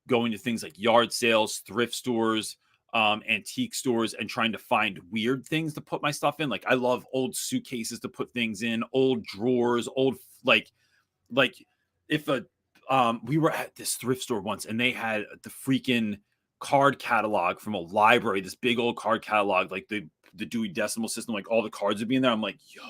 going to things like yard sales, thrift stores, antique stores, and trying to find weird things to put my stuff in. Like, I love old suitcases to put things in, old drawers, old like if we were at this thrift store once, and they had the freaking card catalog from a library, this big old card catalog, like the Dewey Decimal System, like all the cards would be in there. I'm like, yo,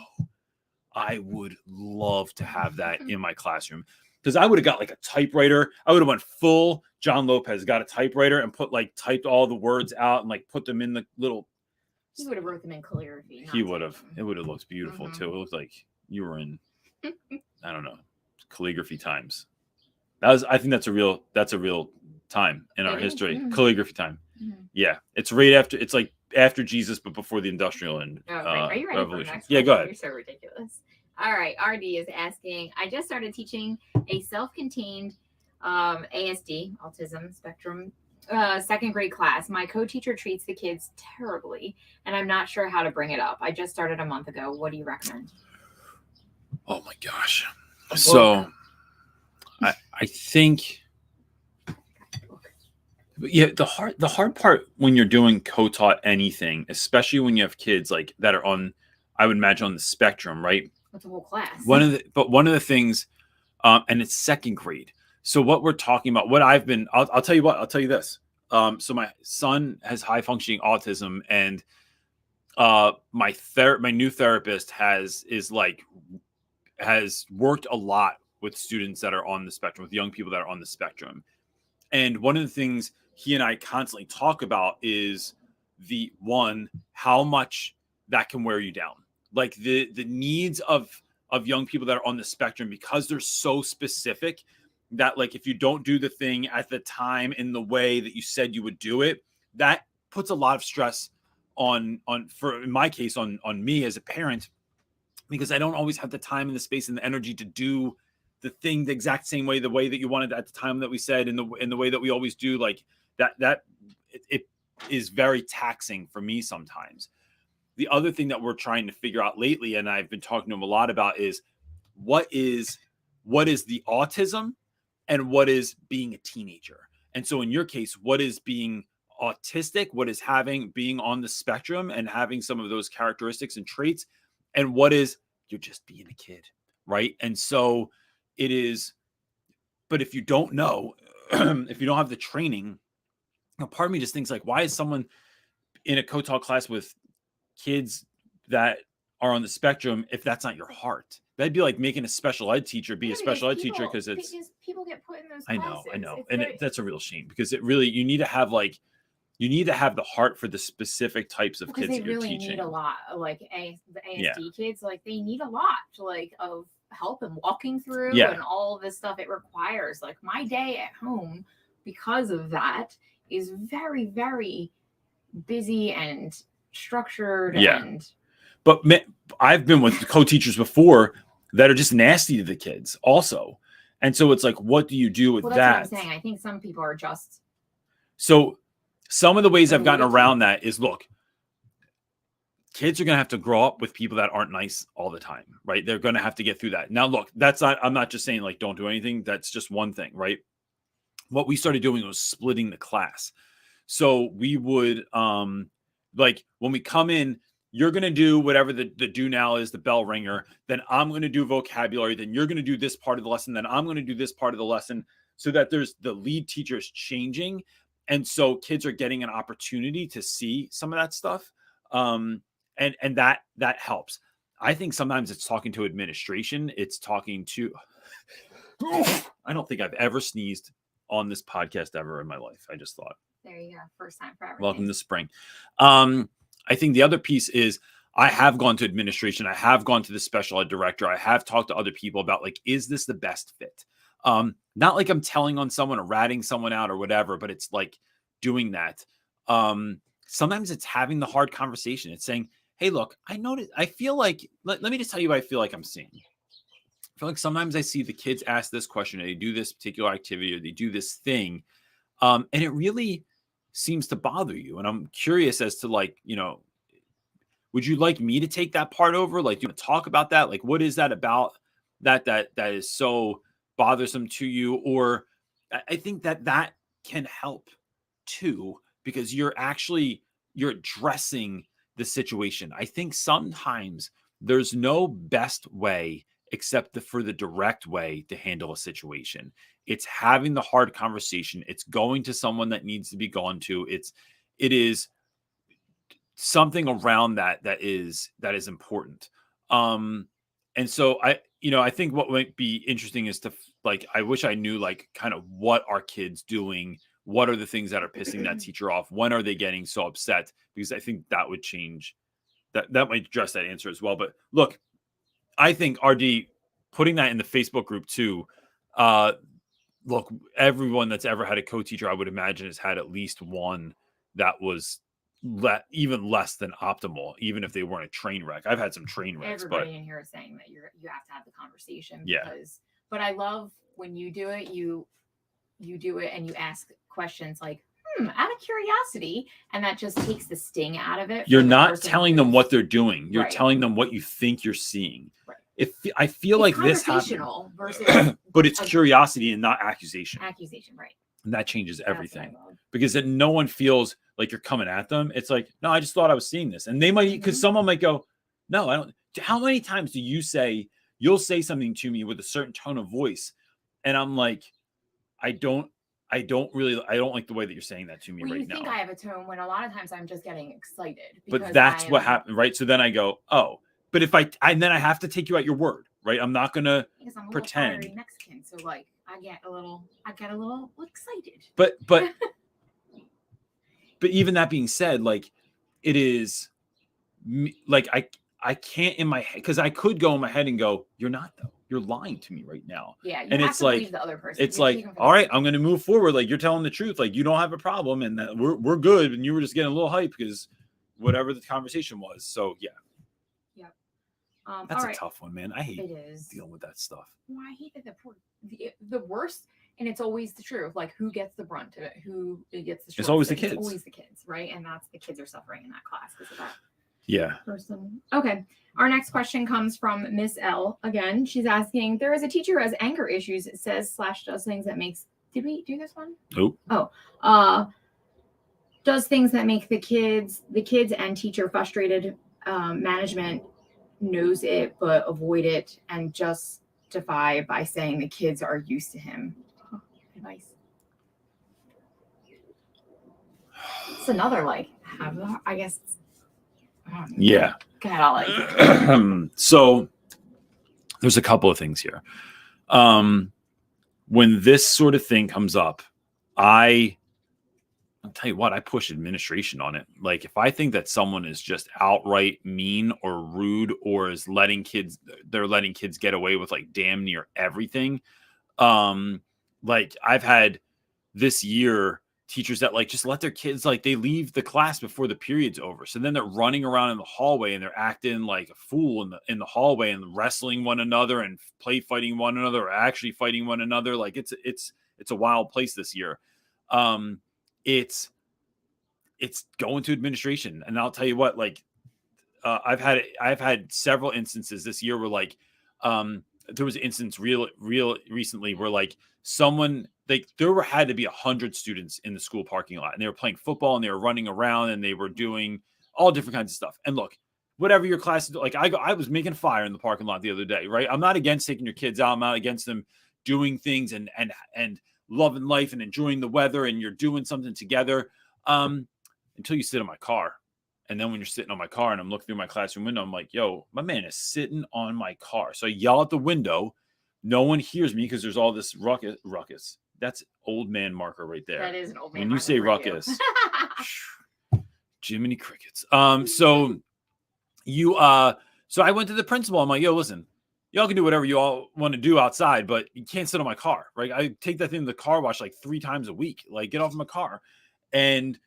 I would love to have that in my classroom, because I would have got like a typewriter. I would have went full John Lopez, got a typewriter and typed all the words out and like put them in the little. He would have wrote them in calligraphy. He would have. It would have looked beautiful too. It looked like you were in, I don't know, calligraphy times. I think that's a real time in our history. Calligraphy time. Yeah, it's right after. It's like after Jesus, but before the Industrial and Are you ready Revolution. For the next Yeah, go ahead. You're so ridiculous. All right, RD is asking. I just started teaching a self-contained ASD, autism spectrum, second grade class. My co-teacher treats the kids terribly, and I'm not sure how to bring it up. I just started a month ago. What do you recommend? Oh my gosh! So, I think. Yeah, the hard part when you're doing co-taught anything, especially when you have kids like that are on, I would imagine, on the spectrum, right? That's a whole class. One of the things, and it's second grade. So what we're talking about, I'll tell you what, I'll tell you this. So my son has high functioning autism, and my new therapist has worked a lot with students that are on the spectrum, with young people that are on the spectrum. And one of the things he and I constantly talk about is how much that can wear you down. Like the needs of young people that are on the spectrum, because they're so specific that, like, if you don't do the thing at the time in the way that you said you would do it, that puts a lot of stress in my case, on me as a parent, because I don't always have the time and the space and the energy to do the thing the exact same way, the way that you wanted at the time that we said, in the way that we always do. Like it is very taxing for me sometimes. The other thing that we're trying to figure out lately, and I've been talking to him a lot about, is what is the autism and what is being a teenager. And so in your case, what is being autistic, what is being on the spectrum and having some of those characteristics and traits, and what is you're just being a kid, right? And so it is, but if you don't know, if you don't have the training, part of me just thinks, like, why is someone in a co-taught class with kids that are on the spectrum if that's not your heart? That'd be like making a special ed teacher be a special ed teacher, because people get put in those classes. I know, and that's a real shame, because it really, you need to have the heart for the specific types of kids that you're teaching. They really need a lot, like the ASD kids, like they need a lot, like, of help and walking through and all of this stuff it requires. Like, my day at home, because of that, is very, very busy and structured. But I've been with co-teachers before that are just nasty to the kids also. And so it's like, what do you do with that? That's what I'm saying. I think some people are just. So some of the ways I've gotten around that is, look, kids are going to have to grow up with people that aren't nice all the time, right? They're going to have to get through that. Now, look, I'm not just saying, like, don't do anything. That's just one thing, right? What we started doing was splitting the class. So we would, like, when we come in, you're going to do whatever the do now is, the bell ringer. Then I'm going to do vocabulary. Then you're going to do this part of the lesson. Then I'm going to do this part of the lesson, so that there's the lead teachers changing. And so kids are getting an opportunity to see some of that stuff. And that helps. I think sometimes it's talking to administration. It's talking to, I don't think I've ever sneezed on this podcast ever in my life. I just thought. There you go. First time for everything. Welcome to spring. I think the other piece is, I have gone to administration. I have gone to the special ed director. I have talked to other people about, like, is this the best fit? Not like I'm telling on someone or ratting someone out or whatever, but it's like doing that. Sometimes it's having the hard conversation. It's saying, hey, look, I feel like, let me just tell you what I feel like I'm seeing. I feel like sometimes I see the kids ask this question, or they do this particular activity, or they do this thing. And it really seems to bother you. And I'm curious as to, like, would you like me to take that part over? Like, do you want to talk about that? Like, what is that about that is so bothersome to you? Or I think that can help too, because you're addressing the situation. I think sometimes there's no best way except for the direct way to handle a situation. It's having the hard conversation. It's going to someone that needs to be gone to. It is something around that is important. And so I think what might be interesting is to like, I wish I knew like kind of what are kids doing? What are the things that are pissing that teacher off? When are they getting so upset? Because I think that would change that might address that answer as well. But look, I think RD putting that in the Facebook group too. Look, everyone that's ever had a co-teacher, I would imagine, has had at least one that was even less than optimal, even if they weren't a train wreck. I've had some train wrecks. Everybody in here is saying that you have to have the conversation. Yeah. But I love when you do it, you do it and you ask questions like, out of curiosity, and that just takes the sting out of it. You're not telling them what they're doing. You're right. telling them what you think you're seeing. Right. If I feel it's like this happens, versus but it's curiosity and not accusation. Accusation, right? And that changes everything, because then no one feels like you're coming at them. It's like, no, I just thought I was seeing this, and they might, because someone might go, no, I don't. How many times do you'll say something to me with a certain tone of voice, and I'm like, I don't like the way that you're saying that to me right now. You think I have a tone when a lot of times I'm just getting excited. But that's what happened, right? So then I go, oh, but if and then I have to take you at your word, right? I'm not gonna pretend. I'm Mexican, so like I get a little excited. But even that being said, like it is, like I can't in my head, because I could go in my head and go, you're not though. You're lying to me right now. Yeah, and it's like the other person. It's like, all right, I'm going to move forward. Like you're telling the truth. Like you don't have a problem, and that we're good. And you were just getting a little hype because whatever the conversation was. So yeah. That's a tough one, man. I hate dealing with that stuff. Well, I hate that the worst, and it's always the truth. Like who gets the brunt of it? Who gets the? It's always the kids. It's always the kids, right? And that's the kids are suffering in that class because of that. Yeah. Person. Okay. Our next question comes from Miss L. Again, she's asking, there is a teacher who has anger issues. It says / does things that makes. Did we do this one? Nope. Oh. Does things that make the kids and teacher frustrated. Management knows it but avoid it and justify by saying the kids are used to him. Advice. It's another I guess. Yeah. God, so there's a couple of things here. When this sort of thing comes up, I'll tell you what, I push administration on it. Like if I think that someone is just outright mean or rude or is letting kids get away with like damn near everything. Like I've had this year teachers that like just let their kids, like they leave the class before the period's over. So then they're running around in the hallway and they're acting like a fool in the hallway and wrestling one another and play fighting one another or actually fighting one another. Like it's a wild place this year. It's going to administration. And I'll tell you what, like, I've had several instances this year where like, there was an instance real recently where like someone, like there had to be 100 students in the school parking lot and they were playing football and they were running around and they were doing all different kinds of stuff. And look, whatever your class is, like I was making fire in the parking lot the other day, right? I'm not against taking your kids out. I'm not against them doing things and loving life and enjoying the weather and you're doing something together. Until you sit in my car. And then when you're sitting on my car and I'm looking through my classroom window, I'm like, yo, my man is sitting on my car. So I yell out the window. No one hears me because there's all this ruckus. That's old man marker right there. That is an old man when marker. You say ruckus. Jiminy crickets. So I went to the principal. I'm like, yo, listen, y'all can do whatever you all want to do outside, but you can't sit on my car, right? I take that thing to the car wash like 3 times a week. Like, get off my car. And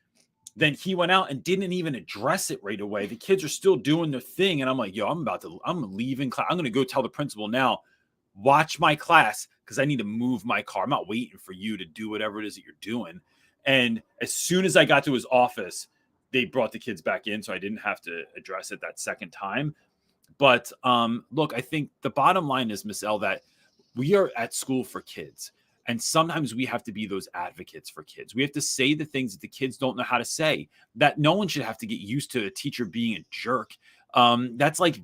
then he went out and didn't even address it right away. The kids are still doing their thing. And I'm like, yo, I'm leaving class. I'm going to go tell the principal now, watch my class because I need to move my car. I'm not waiting for you to do whatever it is that you're doing. And as soon as I got to his office, they brought the kids back in. So I didn't have to address it that second time. But look, I think the bottom line is, Miss L, that we are at school for kids. And sometimes we have to be those advocates for kids. We have to say the things that the kids don't know how to say, that no one should have to get used to a teacher being a jerk. That's like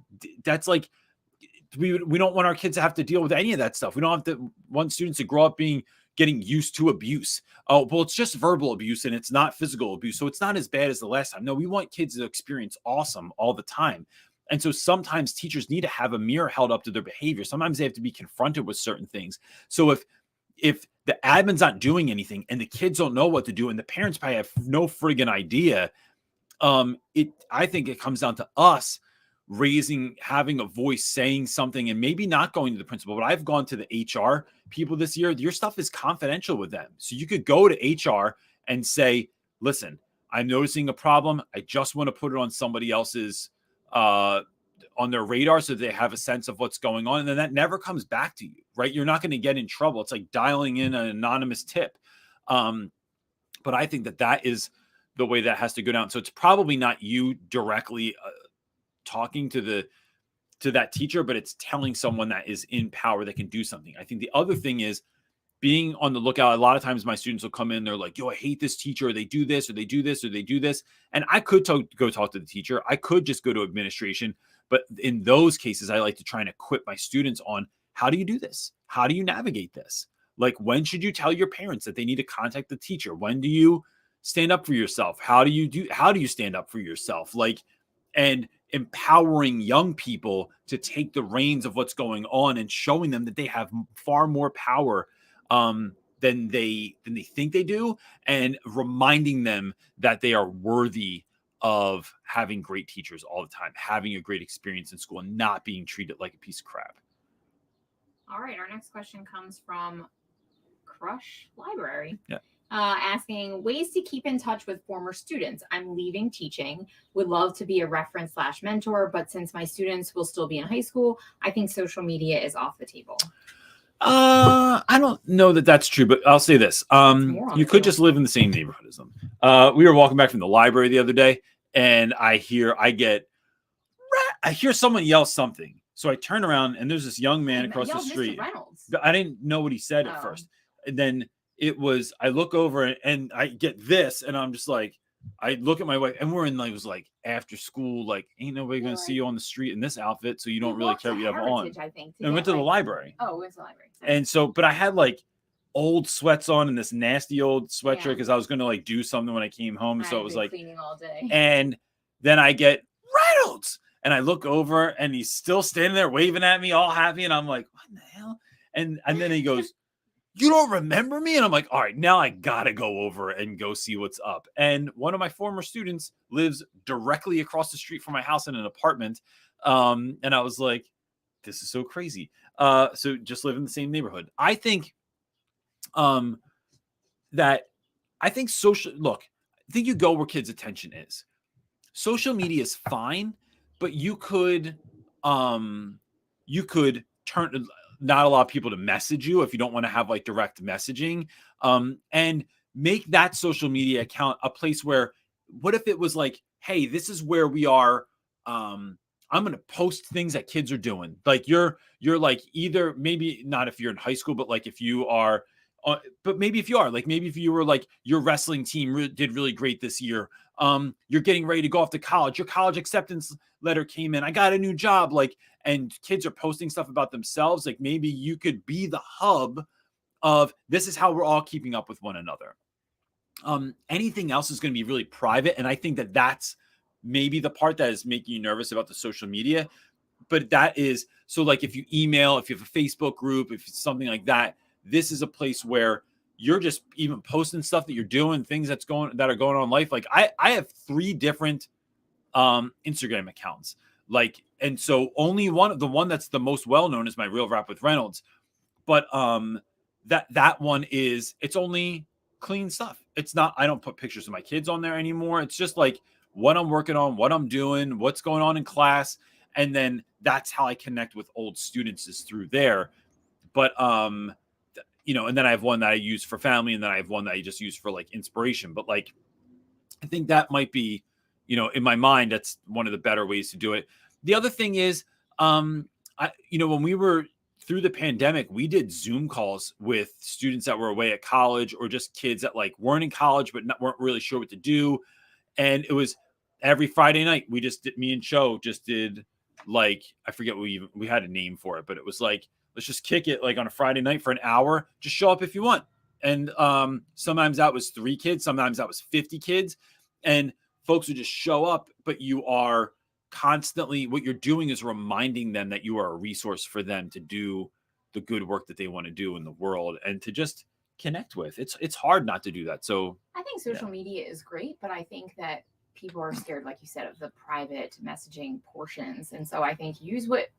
we don't want our kids to have to deal with any of that stuff. We don't have to want students to grow up getting used to abuse. Oh, well, it's just verbal abuse and it's not physical abuse. So it's not as bad as the last time. No, we want kids to experience awesome all the time. And so sometimes teachers need to have a mirror held up to their behavior. Sometimes they have to be confronted with certain things. So if the admin's not doing anything and the kids don't know what to do and the parents probably have no friggin' idea, I think it comes down to us having a voice, saying something, and maybe not going to the principal. But I've gone to the HR people this year. Your stuff is confidential with them. So you could go to HR and say, listen, I'm noticing a problem. I just want to put it on somebody else's on their radar so they have a sense of what's going on. And then that never comes back to you, right? You're not going to get in trouble. It's like dialing in an anonymous tip. But I think that is the way that has to go down. So it's probably not you directly talking to that teacher, but it's telling someone that is in power that can do something. I think the other thing is being on the lookout. A lot of times my students will come in, they're like, yo, I hate this teacher, or they do this, or they do this, or they do this. And I could go talk to the teacher. I could just go to administration. But in those cases, I like to try and equip my students on, how do you do this? How do you navigate this? Like, when should you tell your parents that they need to contact the teacher? When do you stand up for yourself? How do you stand up for yourself? Like, and empowering young people to take the reins of what's going on and showing them that they have far more power than they think they do, and reminding them that they are worthy of having great teachers all the time, having a great experience in school, and not being treated like a piece of crap. All right. Our next question comes from Crush Library. Yeah. Asking ways to keep in touch with former students. I'm leaving teaching, would love to be a reference / mentor, but since my students will still be in high school, I think social media is off the table. I don't know that that's true, but I'll say this. You could just live in the same neighborhood as them. We were walking back from the library the other day, and I hear someone yell something. So I turn around, and there's this young man across the street. Mr. Reynolds. I didn't know what he said at first. And then I look over and I get this, and I'm just like, I look at my wife, and we're in it was like after school, like ain't nobody gonna see you on the street in this outfit, so you don't really care what you have on. I think. And I went to the library. Oh, we went to the library. And so, but I had like old sweats on and this nasty old sweatshirt because I was gonna like do something when I came home. So it was like cleaning all day. And then I get Reynolds, and I look over, and he's still standing there waving at me, all happy, and I'm like, what the hell? And then he goes, you don't remember me? And I'm like, all right, now I gotta go over and go see what's up. And one of my former students lives directly across the street from my house in an apartment. And I was like, this is so crazy. So just live in the same neighborhood. I think I think you go where kids' attention is. Social media is fine, but you could not allow people to message you if you don't want to have like direct messaging, and make that social media account a place where, what if it was like, hey, this is where we are. I'm going to post things that kids are doing. Like you're like, either maybe not if you're in high school, but like if you are, but maybe if you are like, maybe if you were like your wrestling team did really great this year. You're getting ready to go off to college. Your college acceptance letter came in. I got a new job. Like, and kids are posting stuff about themselves. Like maybe you could be the hub of, this is how we're all keeping up with one another. Anything else is going to be really private. And I think that's maybe the part that is making you nervous about the social media. But that is, so like if you email, if you have a Facebook group, if it's something like that, this is a place where you're just even posting stuff that you're doing, things that are going on in life. Like I have 3 different Instagram accounts. Like, and so only the one that's the most well-known is my Real Rap With Reynolds. But that one it's only clean stuff. It's not, I don't put pictures of my kids on there anymore. It's just like what I'm working on, what I'm doing, what's going on in class. And then that's how I connect with old students, is through there. But and then I have one that I use for family, and then I have one that I just use for like inspiration. But like, I think that might be, in my mind, that's one of the better ways to do it. The other thing is, when we were through the pandemic, we did Zoom calls with students that were away at college, or just kids that like weren't in college, but weren't really sure what to do. And it was every Friday night. Me and Cho just did, like, I forget what we had a name for it, but it was like, let's just kick it like on a Friday night for an hour. Just show up if you want. And sometimes that was 3 kids. Sometimes that was 50 kids. And folks would just show up, but you are constantly, what you're doing is reminding them that you are a resource for them to do the good work that they want to do in the world and to just connect with. It's hard not to do that. So I think social media is great, but I think that people are scared, like you said, of the private messaging portions. And so I think use what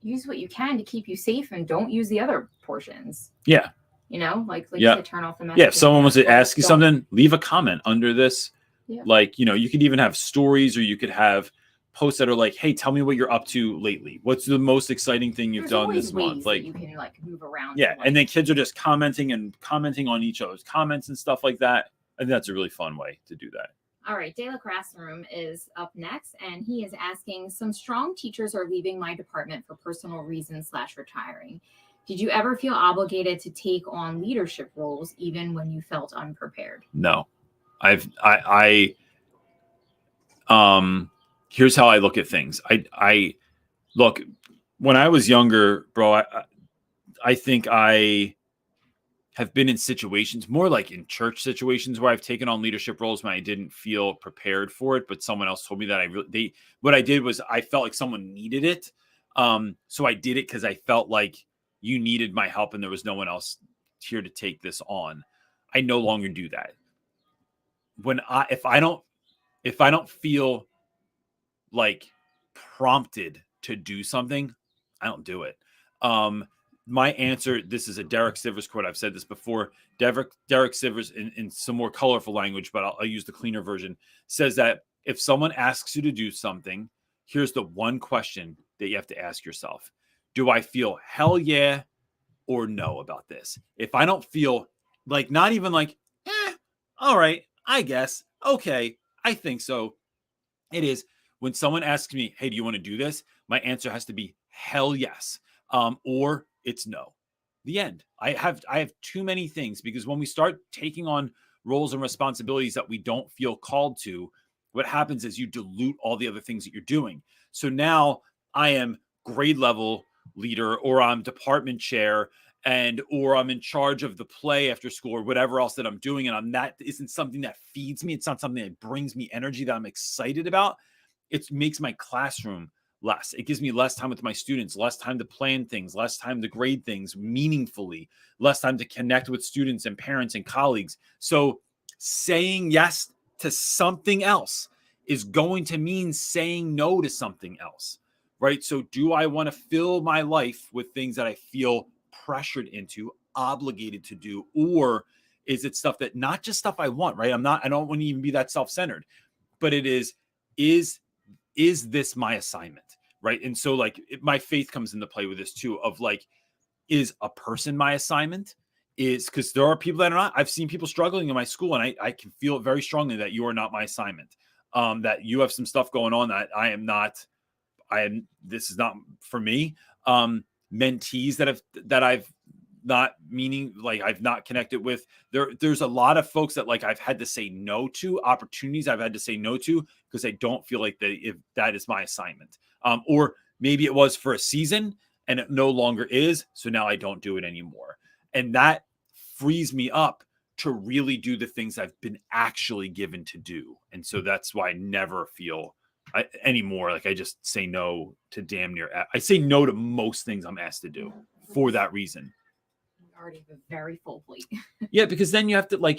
you can to keep you safe, and don't use the other portions. Yeah. You know, like you said, turn off the messaging. Yeah. If someone wants to ask you something, leave a comment under this. Yeah. Like, you know, you could even have stories, or you could have posts that are like, hey, tell me what you're up to lately. What's the most exciting thing you've done this month? Like, you can like move around. Yeah. And then kids are just commenting on each other's comments and stuff like that. I think that's a really fun way to do that. All right. De La Classroom is up next, and he is asking, some strong teachers are leaving my department for personal reasons / retiring. Did you ever feel obligated to take on leadership roles even when you felt unprepared? No. Here's how I look at things. I look, when I was younger, bro, I think I have been in situations, more like in church situations, where I've taken on leadership roles when I didn't feel prepared for it, but someone else told me that what I did was I felt like someone needed it. So I did it because I felt like you needed my help and there was no one else here to take this on. I no longer do that. If I don't feel like prompted to do something, I don't do it. My answer, this is a Derek Sivers quote. I've said this before. Derek Sivers, in some more colorful language, but I'll use the cleaner version, says that if someone asks you to do something, here's the one question that you have to ask yourself. Do I feel hell yeah or no about this? If I don't feel like, not even like, all right, I guess, okay, I think so. It is when someone asks me, hey, do you want to do this? My answer has to be hell yes, or it's no. The end. I have too many things, because when we start taking on roles and responsibilities that we don't feel called to, what happens is you dilute all the other things that you're doing. So now I am grade level leader, or I'm department chair, or I'm in charge of the play after school, or whatever else that I'm doing. And that isn't something that feeds me. It's not something that brings me energy, that I'm excited about. It makes my classroom less. It gives me less time with my students, less time to plan things, less time to grade things meaningfully, less time to connect with students and parents and colleagues. So saying yes to something else is going to mean saying no to something else, right? So do I want to fill my life with things that I feel pressured into, obligated to do, or is it stuff that, not just stuff I want, right? I don't want to even be that self-centered, but it is this my assignment, right? And so like my faith comes into play with this too, of like, is a person my assignment? Is, because there are people that are not. I've seen people struggling in my school, and I can feel it very strongly that you are not my assignment. That you have some stuff going on that this is not for me. Mentees that I've not I've not connected with. There's a lot of folks that like I've had to say no to, opportunities I've had to say no to, because I don't feel like if that is my assignment. Or maybe it was for a season and it no longer is, so now I don't do it anymore. And that frees me up to really do the things I've been actually given to do. And so that's why I never feel anymore like I just say no to I say no to most things I'm asked to do for that reason. Already have a very full plate. Yeah, because then you have to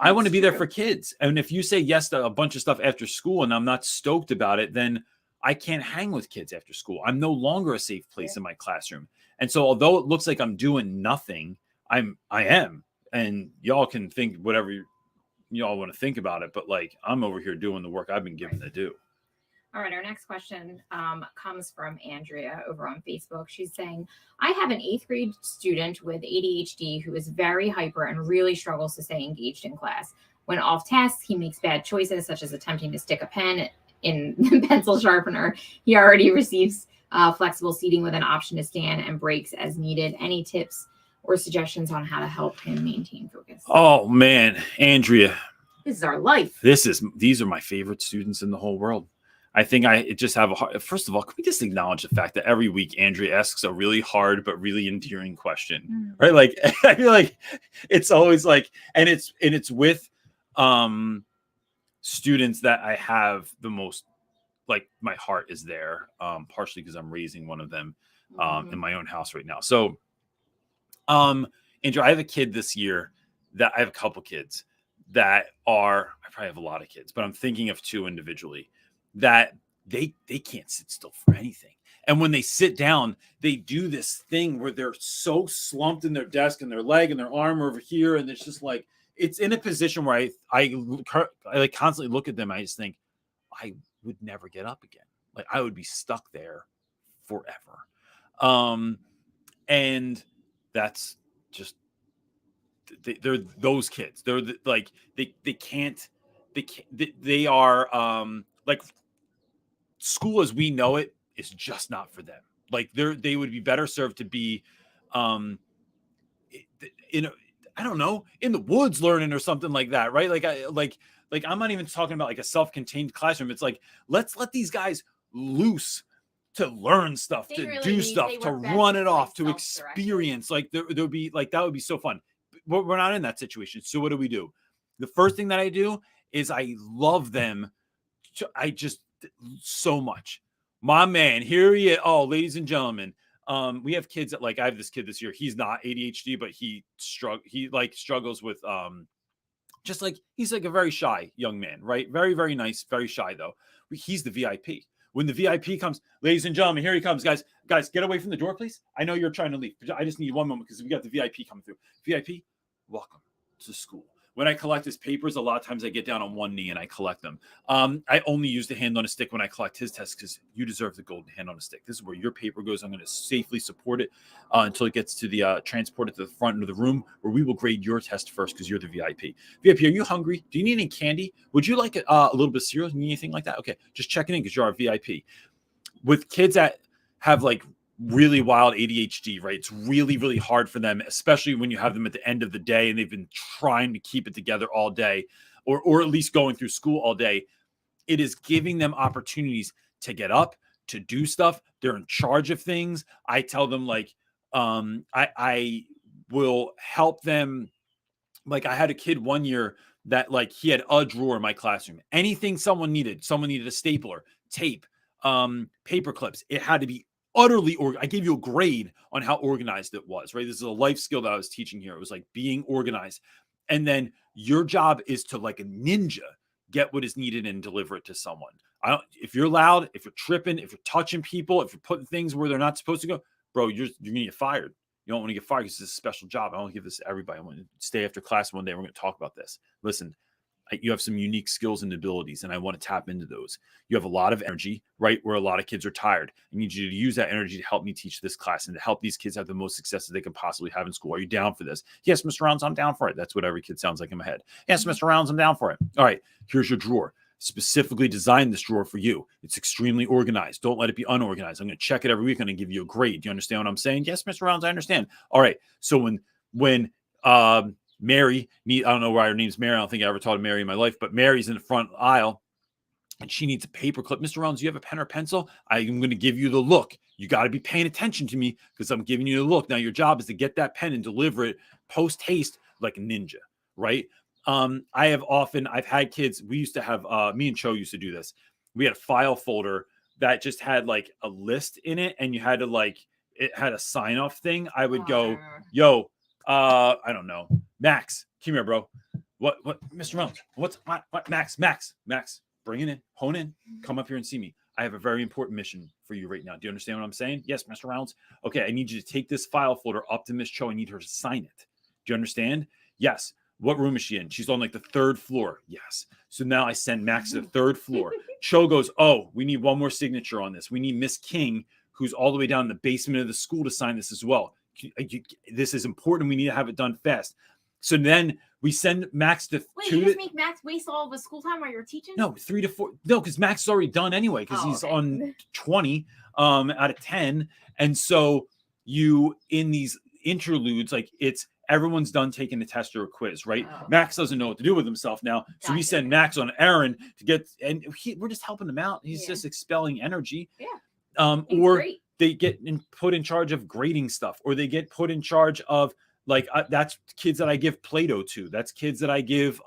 I want to be there for kids. And if you say yes to a bunch of stuff after school and I'm not stoked about it, then I can't hang with kids after school. I'm no longer a safe place in my classroom. And so although it looks like I'm doing nothing, I am. And y'all can think whatever y'all want to think about it, but like I'm over here doing the work I've been given to do. All right, our next question comes from Andrea over on Facebook. She's saying, I have an 8th grade student with ADHD who is very hyper and really struggles to stay engaged in class. When off task, he makes bad choices, such as attempting to stick a pen in the pencil sharpener. He already receives flexible seating with an option to stand and breaks as needed. Any tips or suggestions on how to help him maintain focus? Oh, man, Andrea. This is our life. These are my favorite students in the whole world. I think I just have first of all, can we just acknowledge the fact that every week Andrea asks a really hard but really endearing question, right? Like I feel like it's always like, and it's with students that I have the most like my heart is there, partially because I'm raising one of them in Mhm. my own house right now. So, Andrew, I have a kid this year that I have a couple kids that are, I probably have a lot of kids, but I'm thinking of two individually that they can't sit still for anything. And when they sit down, they do this thing where they're so slumped in their desk and their leg and their arm over here. And it's just like, it's in a position where I like constantly look at them. I just think I would never get up again. Like I would be stuck there forever. And that's just, they're those kids. They're like, they can't, they are, like school as we know it is just not for them. Like they would be better served to be, um, in a, I don't know, in the woods learning or something like that, right? Like I'm not even talking about like a self-contained classroom. It's like let's let these guys loose to learn stuff, They to really do need- stuff, they to work best run with, it off, like, to self-directed. experience. Like there would be like that would be so fun. But we're not in that situation. So what do? The first thing that I do is I love them. I just so much. My man, here he is. Oh, ladies and gentlemen, we have kids that like I have this kid this year. He's not ADHD, but he struggles with just like he's like a very shy young man, right? Very, very nice, very shy though. He's the VIP. When the VIP comes, ladies and gentlemen, here he comes, guys. Guys, get away from the door, please. I know you're trying to leave. I just need one moment because we got the VIP coming through. VIP, welcome to school. When I collect his papers, a lot of times I get down on one knee and I collect them. I only use the hand on a stick when I collect his tests because you deserve the golden hand on a stick. This is where your paper goes. I'm going to safely support it until it gets to the transported to the front of the room where we will grade your test first because you're the VIP. VIP, are you hungry? Do you need any candy? Would you like a little bit of cereal? Need anything like that? Okay, just checking in because you're our VIP. With kids that have like really wild ADHD, right? It's really, really hard for them, especially when you have them at the end of the day and they've been trying to keep it together all day or at least going through school all day. It is giving them opportunities to get up, to do stuff. They're in charge of things. I tell them like, I will help them. Like I had a kid one year that like he had a drawer in my classroom. Anything someone needed a stapler, tape, paper clips. It had to be utterly I gave you a grade on how organized it was, right? This is a life skill that I was teaching here. It was like being organized. And then your job is to like a ninja get what is needed and deliver it to someone. If you're loud, if you're tripping, if you're touching people, if you're putting things where they're not supposed to go, bro, you're gonna get fired. You don't want to get fired because it's a special job. I don't give this to everybody. I want to stay after class one day. We're going to talk about this. Listen, you have some unique skills and abilities, and I want to tap into those. You have a lot of energy, right? Where a lot of kids are tired. I need you to use that energy to help me teach this class and to help these kids have the most success that they can possibly have in school. Are you down for this? Yes, Mr. Rounds, I'm down for it. That's what every kid sounds like in my head. Yes, Mr. Rounds, I'm down for it. All right, here's your drawer. Specifically designed this drawer for you. It's extremely organized. Don't let it be unorganized. I'm going to check it every week and give you a grade. Do you understand what I'm saying? Yes, Mr. Rounds, I understand. All right. So when Mary, I don't know why her name's Mary. I don't think I ever taught Mary in my life, but Mary's in the front aisle and she needs a paper clip. Mr. Rounds, do you have a pen or pencil? I'm going to give you the look. You got to be paying attention to me because I'm giving you the look. Now your job is to get that pen and deliver it post haste like a ninja, right? I've had kids. We used to have, me and Cho used to do this. We had a file folder that just had like a list in it and you had to like, it had a sign off thing. I would go, yo, I don't know. Max, come here, bro. What, Mr. Rounds, what, Max, bring it in, hone in, come up here and see me. I have a very important mission for you right now. Do you understand what I'm saying? Yes, Mr. Rounds. Okay. I need you to take this file folder up to Miss Cho. I need her to sign it. Do you understand? Yes. What room is she in? She's on like the third floor. Yes. So now I send Max to the third floor. Cho goes, oh, we need one more signature on this. We need Miss King, who's all the way down in the basement of the school, to sign this as well. This is important. We need to have it done fast. So then we send Max to you just make Max waste all the school time while you're teaching? No, 3 to 4. No, because Max is already done anyway, because he's on 20 out of 10. And so you, in these interludes, like it's everyone's done taking a test or a quiz, right? Max doesn't know what to do with himself now. So we send Max on an errand to get, and we're just helping him out. He's just expelling energy. Yeah. Or they get put in charge of grading stuff, or they get put in charge of like, that's kids that I give Play-Doh to. That's kids that I give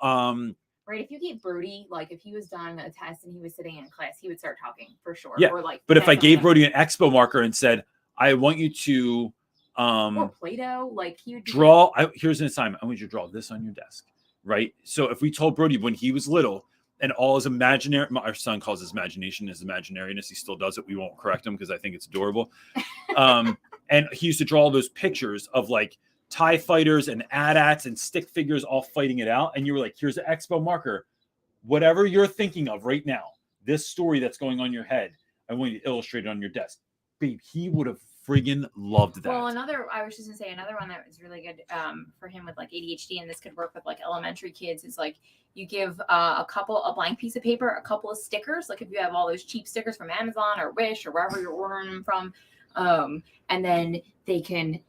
Right. If you gave Brody, like if he was done a test and he was sitting in class, he would start talking for sure. Yeah. Or like, but if I gave definitely Brody an expo marker and said, I want you to or Play-Doh, like he would draw, here's an assignment. I want you to draw this on your desk. Right. So if we told Brody when he was little and all his imaginary, our son calls his imagination his imaginariness. He still does it. We won't correct him because I think it's adorable. And he used to draw those pictures of like TIE fighters and AT-ATs and stick figures all fighting it out. And you were like, here's an expo marker. Whatever you're thinking of right now, this story that's going on in your head, I want you to illustrate it on your desk. Babe, he would have friggin' loved that. Well, I was just gonna say another one that was really good for him with like ADHD, and this could work with like elementary kids, is like you give a blank piece of paper, a couple of stickers, like if you have all those cheap stickers from Amazon or Wish or wherever you're ordering them from, and then they can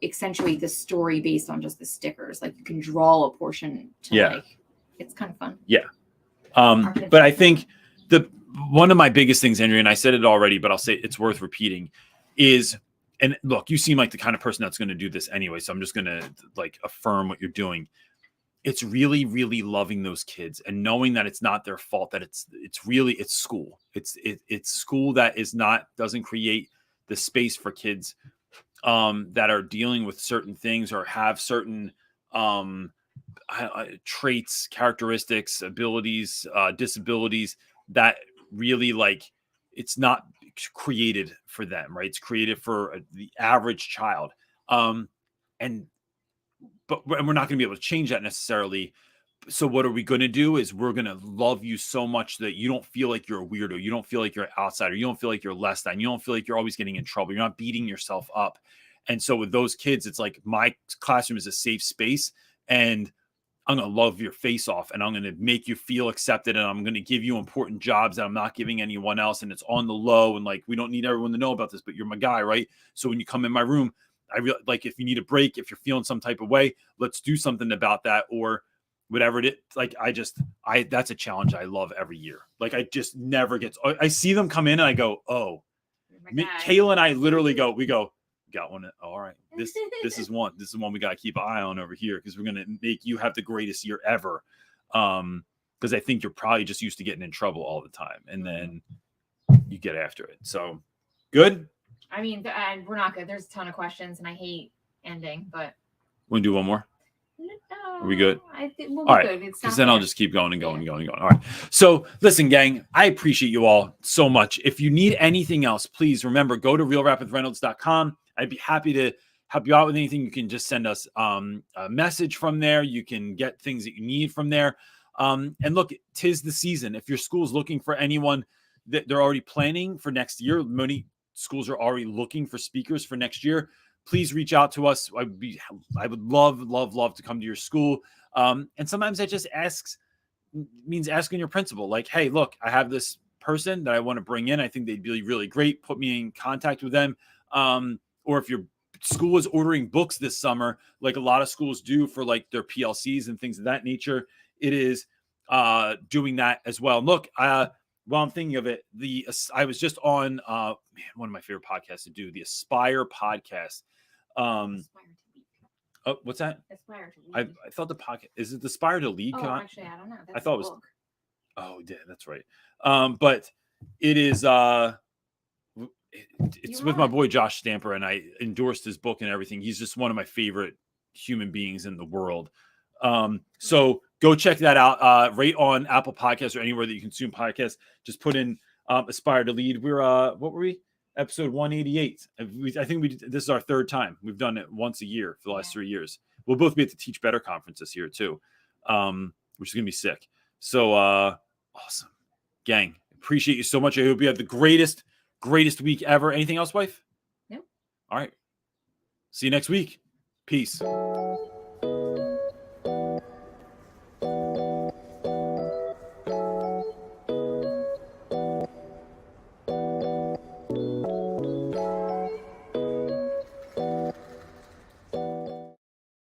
accentuate the story based on just the stickers. Like you can draw a portion to like, it's kind of fun. Yeah. But I think one of my biggest things, Andrea, and I said it already, but I'll say it's worth repeating, is, and look, you seem like the kind of person that's going to do this anyway, so I'm just going to like affirm what you're doing. It's really, really loving those kids and knowing that it's not their fault, that it's school. It's school that doesn't create the space for kids that are dealing with certain things or have certain traits, characteristics, abilities, disabilities that really like it's not created for them, right? It's created for the average child. But we're not going to be able to change that necessarily. So what are we going to do is we're going to love you so much that you don't feel like you're a weirdo. You don't feel like you're an outsider. You don't feel like you're less than. You don't feel like you're always getting in trouble. You're not beating yourself up. And so with those kids, it's like my classroom is a safe space, and I'm going to love your face off, and I'm going to make you feel accepted, and I'm going to give you important jobs that I'm not giving anyone else. And it's on the low. And like, we don't need everyone to know about this, but you're my guy, right? So when you come in my room, I really like, if you need a break, if you're feeling some type of way, let's do something about that, or whatever it is. Like, that's a challenge I love every year. Like, I just never I see them come in and I go, oh, Kayla and I literally got one. All right. This is one we got to keep an eye on over here, because we're going to make you have the greatest year ever. Because I think you're probably just used to getting in trouble all the time, and then you get after it. So good. I mean, we're not good. There's a ton of questions, and I hate ending, but Want to do one more? No, are we good? I think we'll all be right. good. Because then I'll just keep going and going and going and going. All right. So listen, gang, I appreciate you all so much. If you need anything else, please remember, go to realrapwithreynolds.com. I'd be happy to help you out with anything. You can just send us a message from there. You can get things that you need from there. And look, 'tis the season. If your school's looking for anyone that they're already planning for next year, many schools are already looking for speakers for next year. Please reach out to us. I would love to come to your school. And sometimes that just means asking your principal, like, hey, look, I have this person that I want to bring in. I think they'd be really great. Put me in contact with them. Or if your school is ordering books this summer, like a lot of schools do for like their PLCs and things of that nature, it is doing that as well. And look, while I'm thinking of it, I was just on one of my favorite podcasts to do, the Aspire podcast. What's that? Aspire to Lead. I thought the podcast, is it Aspire to Lead? Actually, I don't know. I thought it was. Book. Oh, yeah, that's right. But it is. It's with my boy Josh Stamper, and I endorsed his book and everything. He's just one of my favorite human beings in the world. So go check that out. Right on Apple Podcasts or anywhere that you consume podcasts. Just put in Aspire to Lead. We're what were we? Episode 188. I think this is our third time. We've done it once a year for the last 3 years. We'll both be at the Teach Better conference this year too, which is gonna be sick. So awesome, gang. Appreciate you so much. I hope you have the greatest week ever. Anything else, wife? No. All right. See you next week. Peace.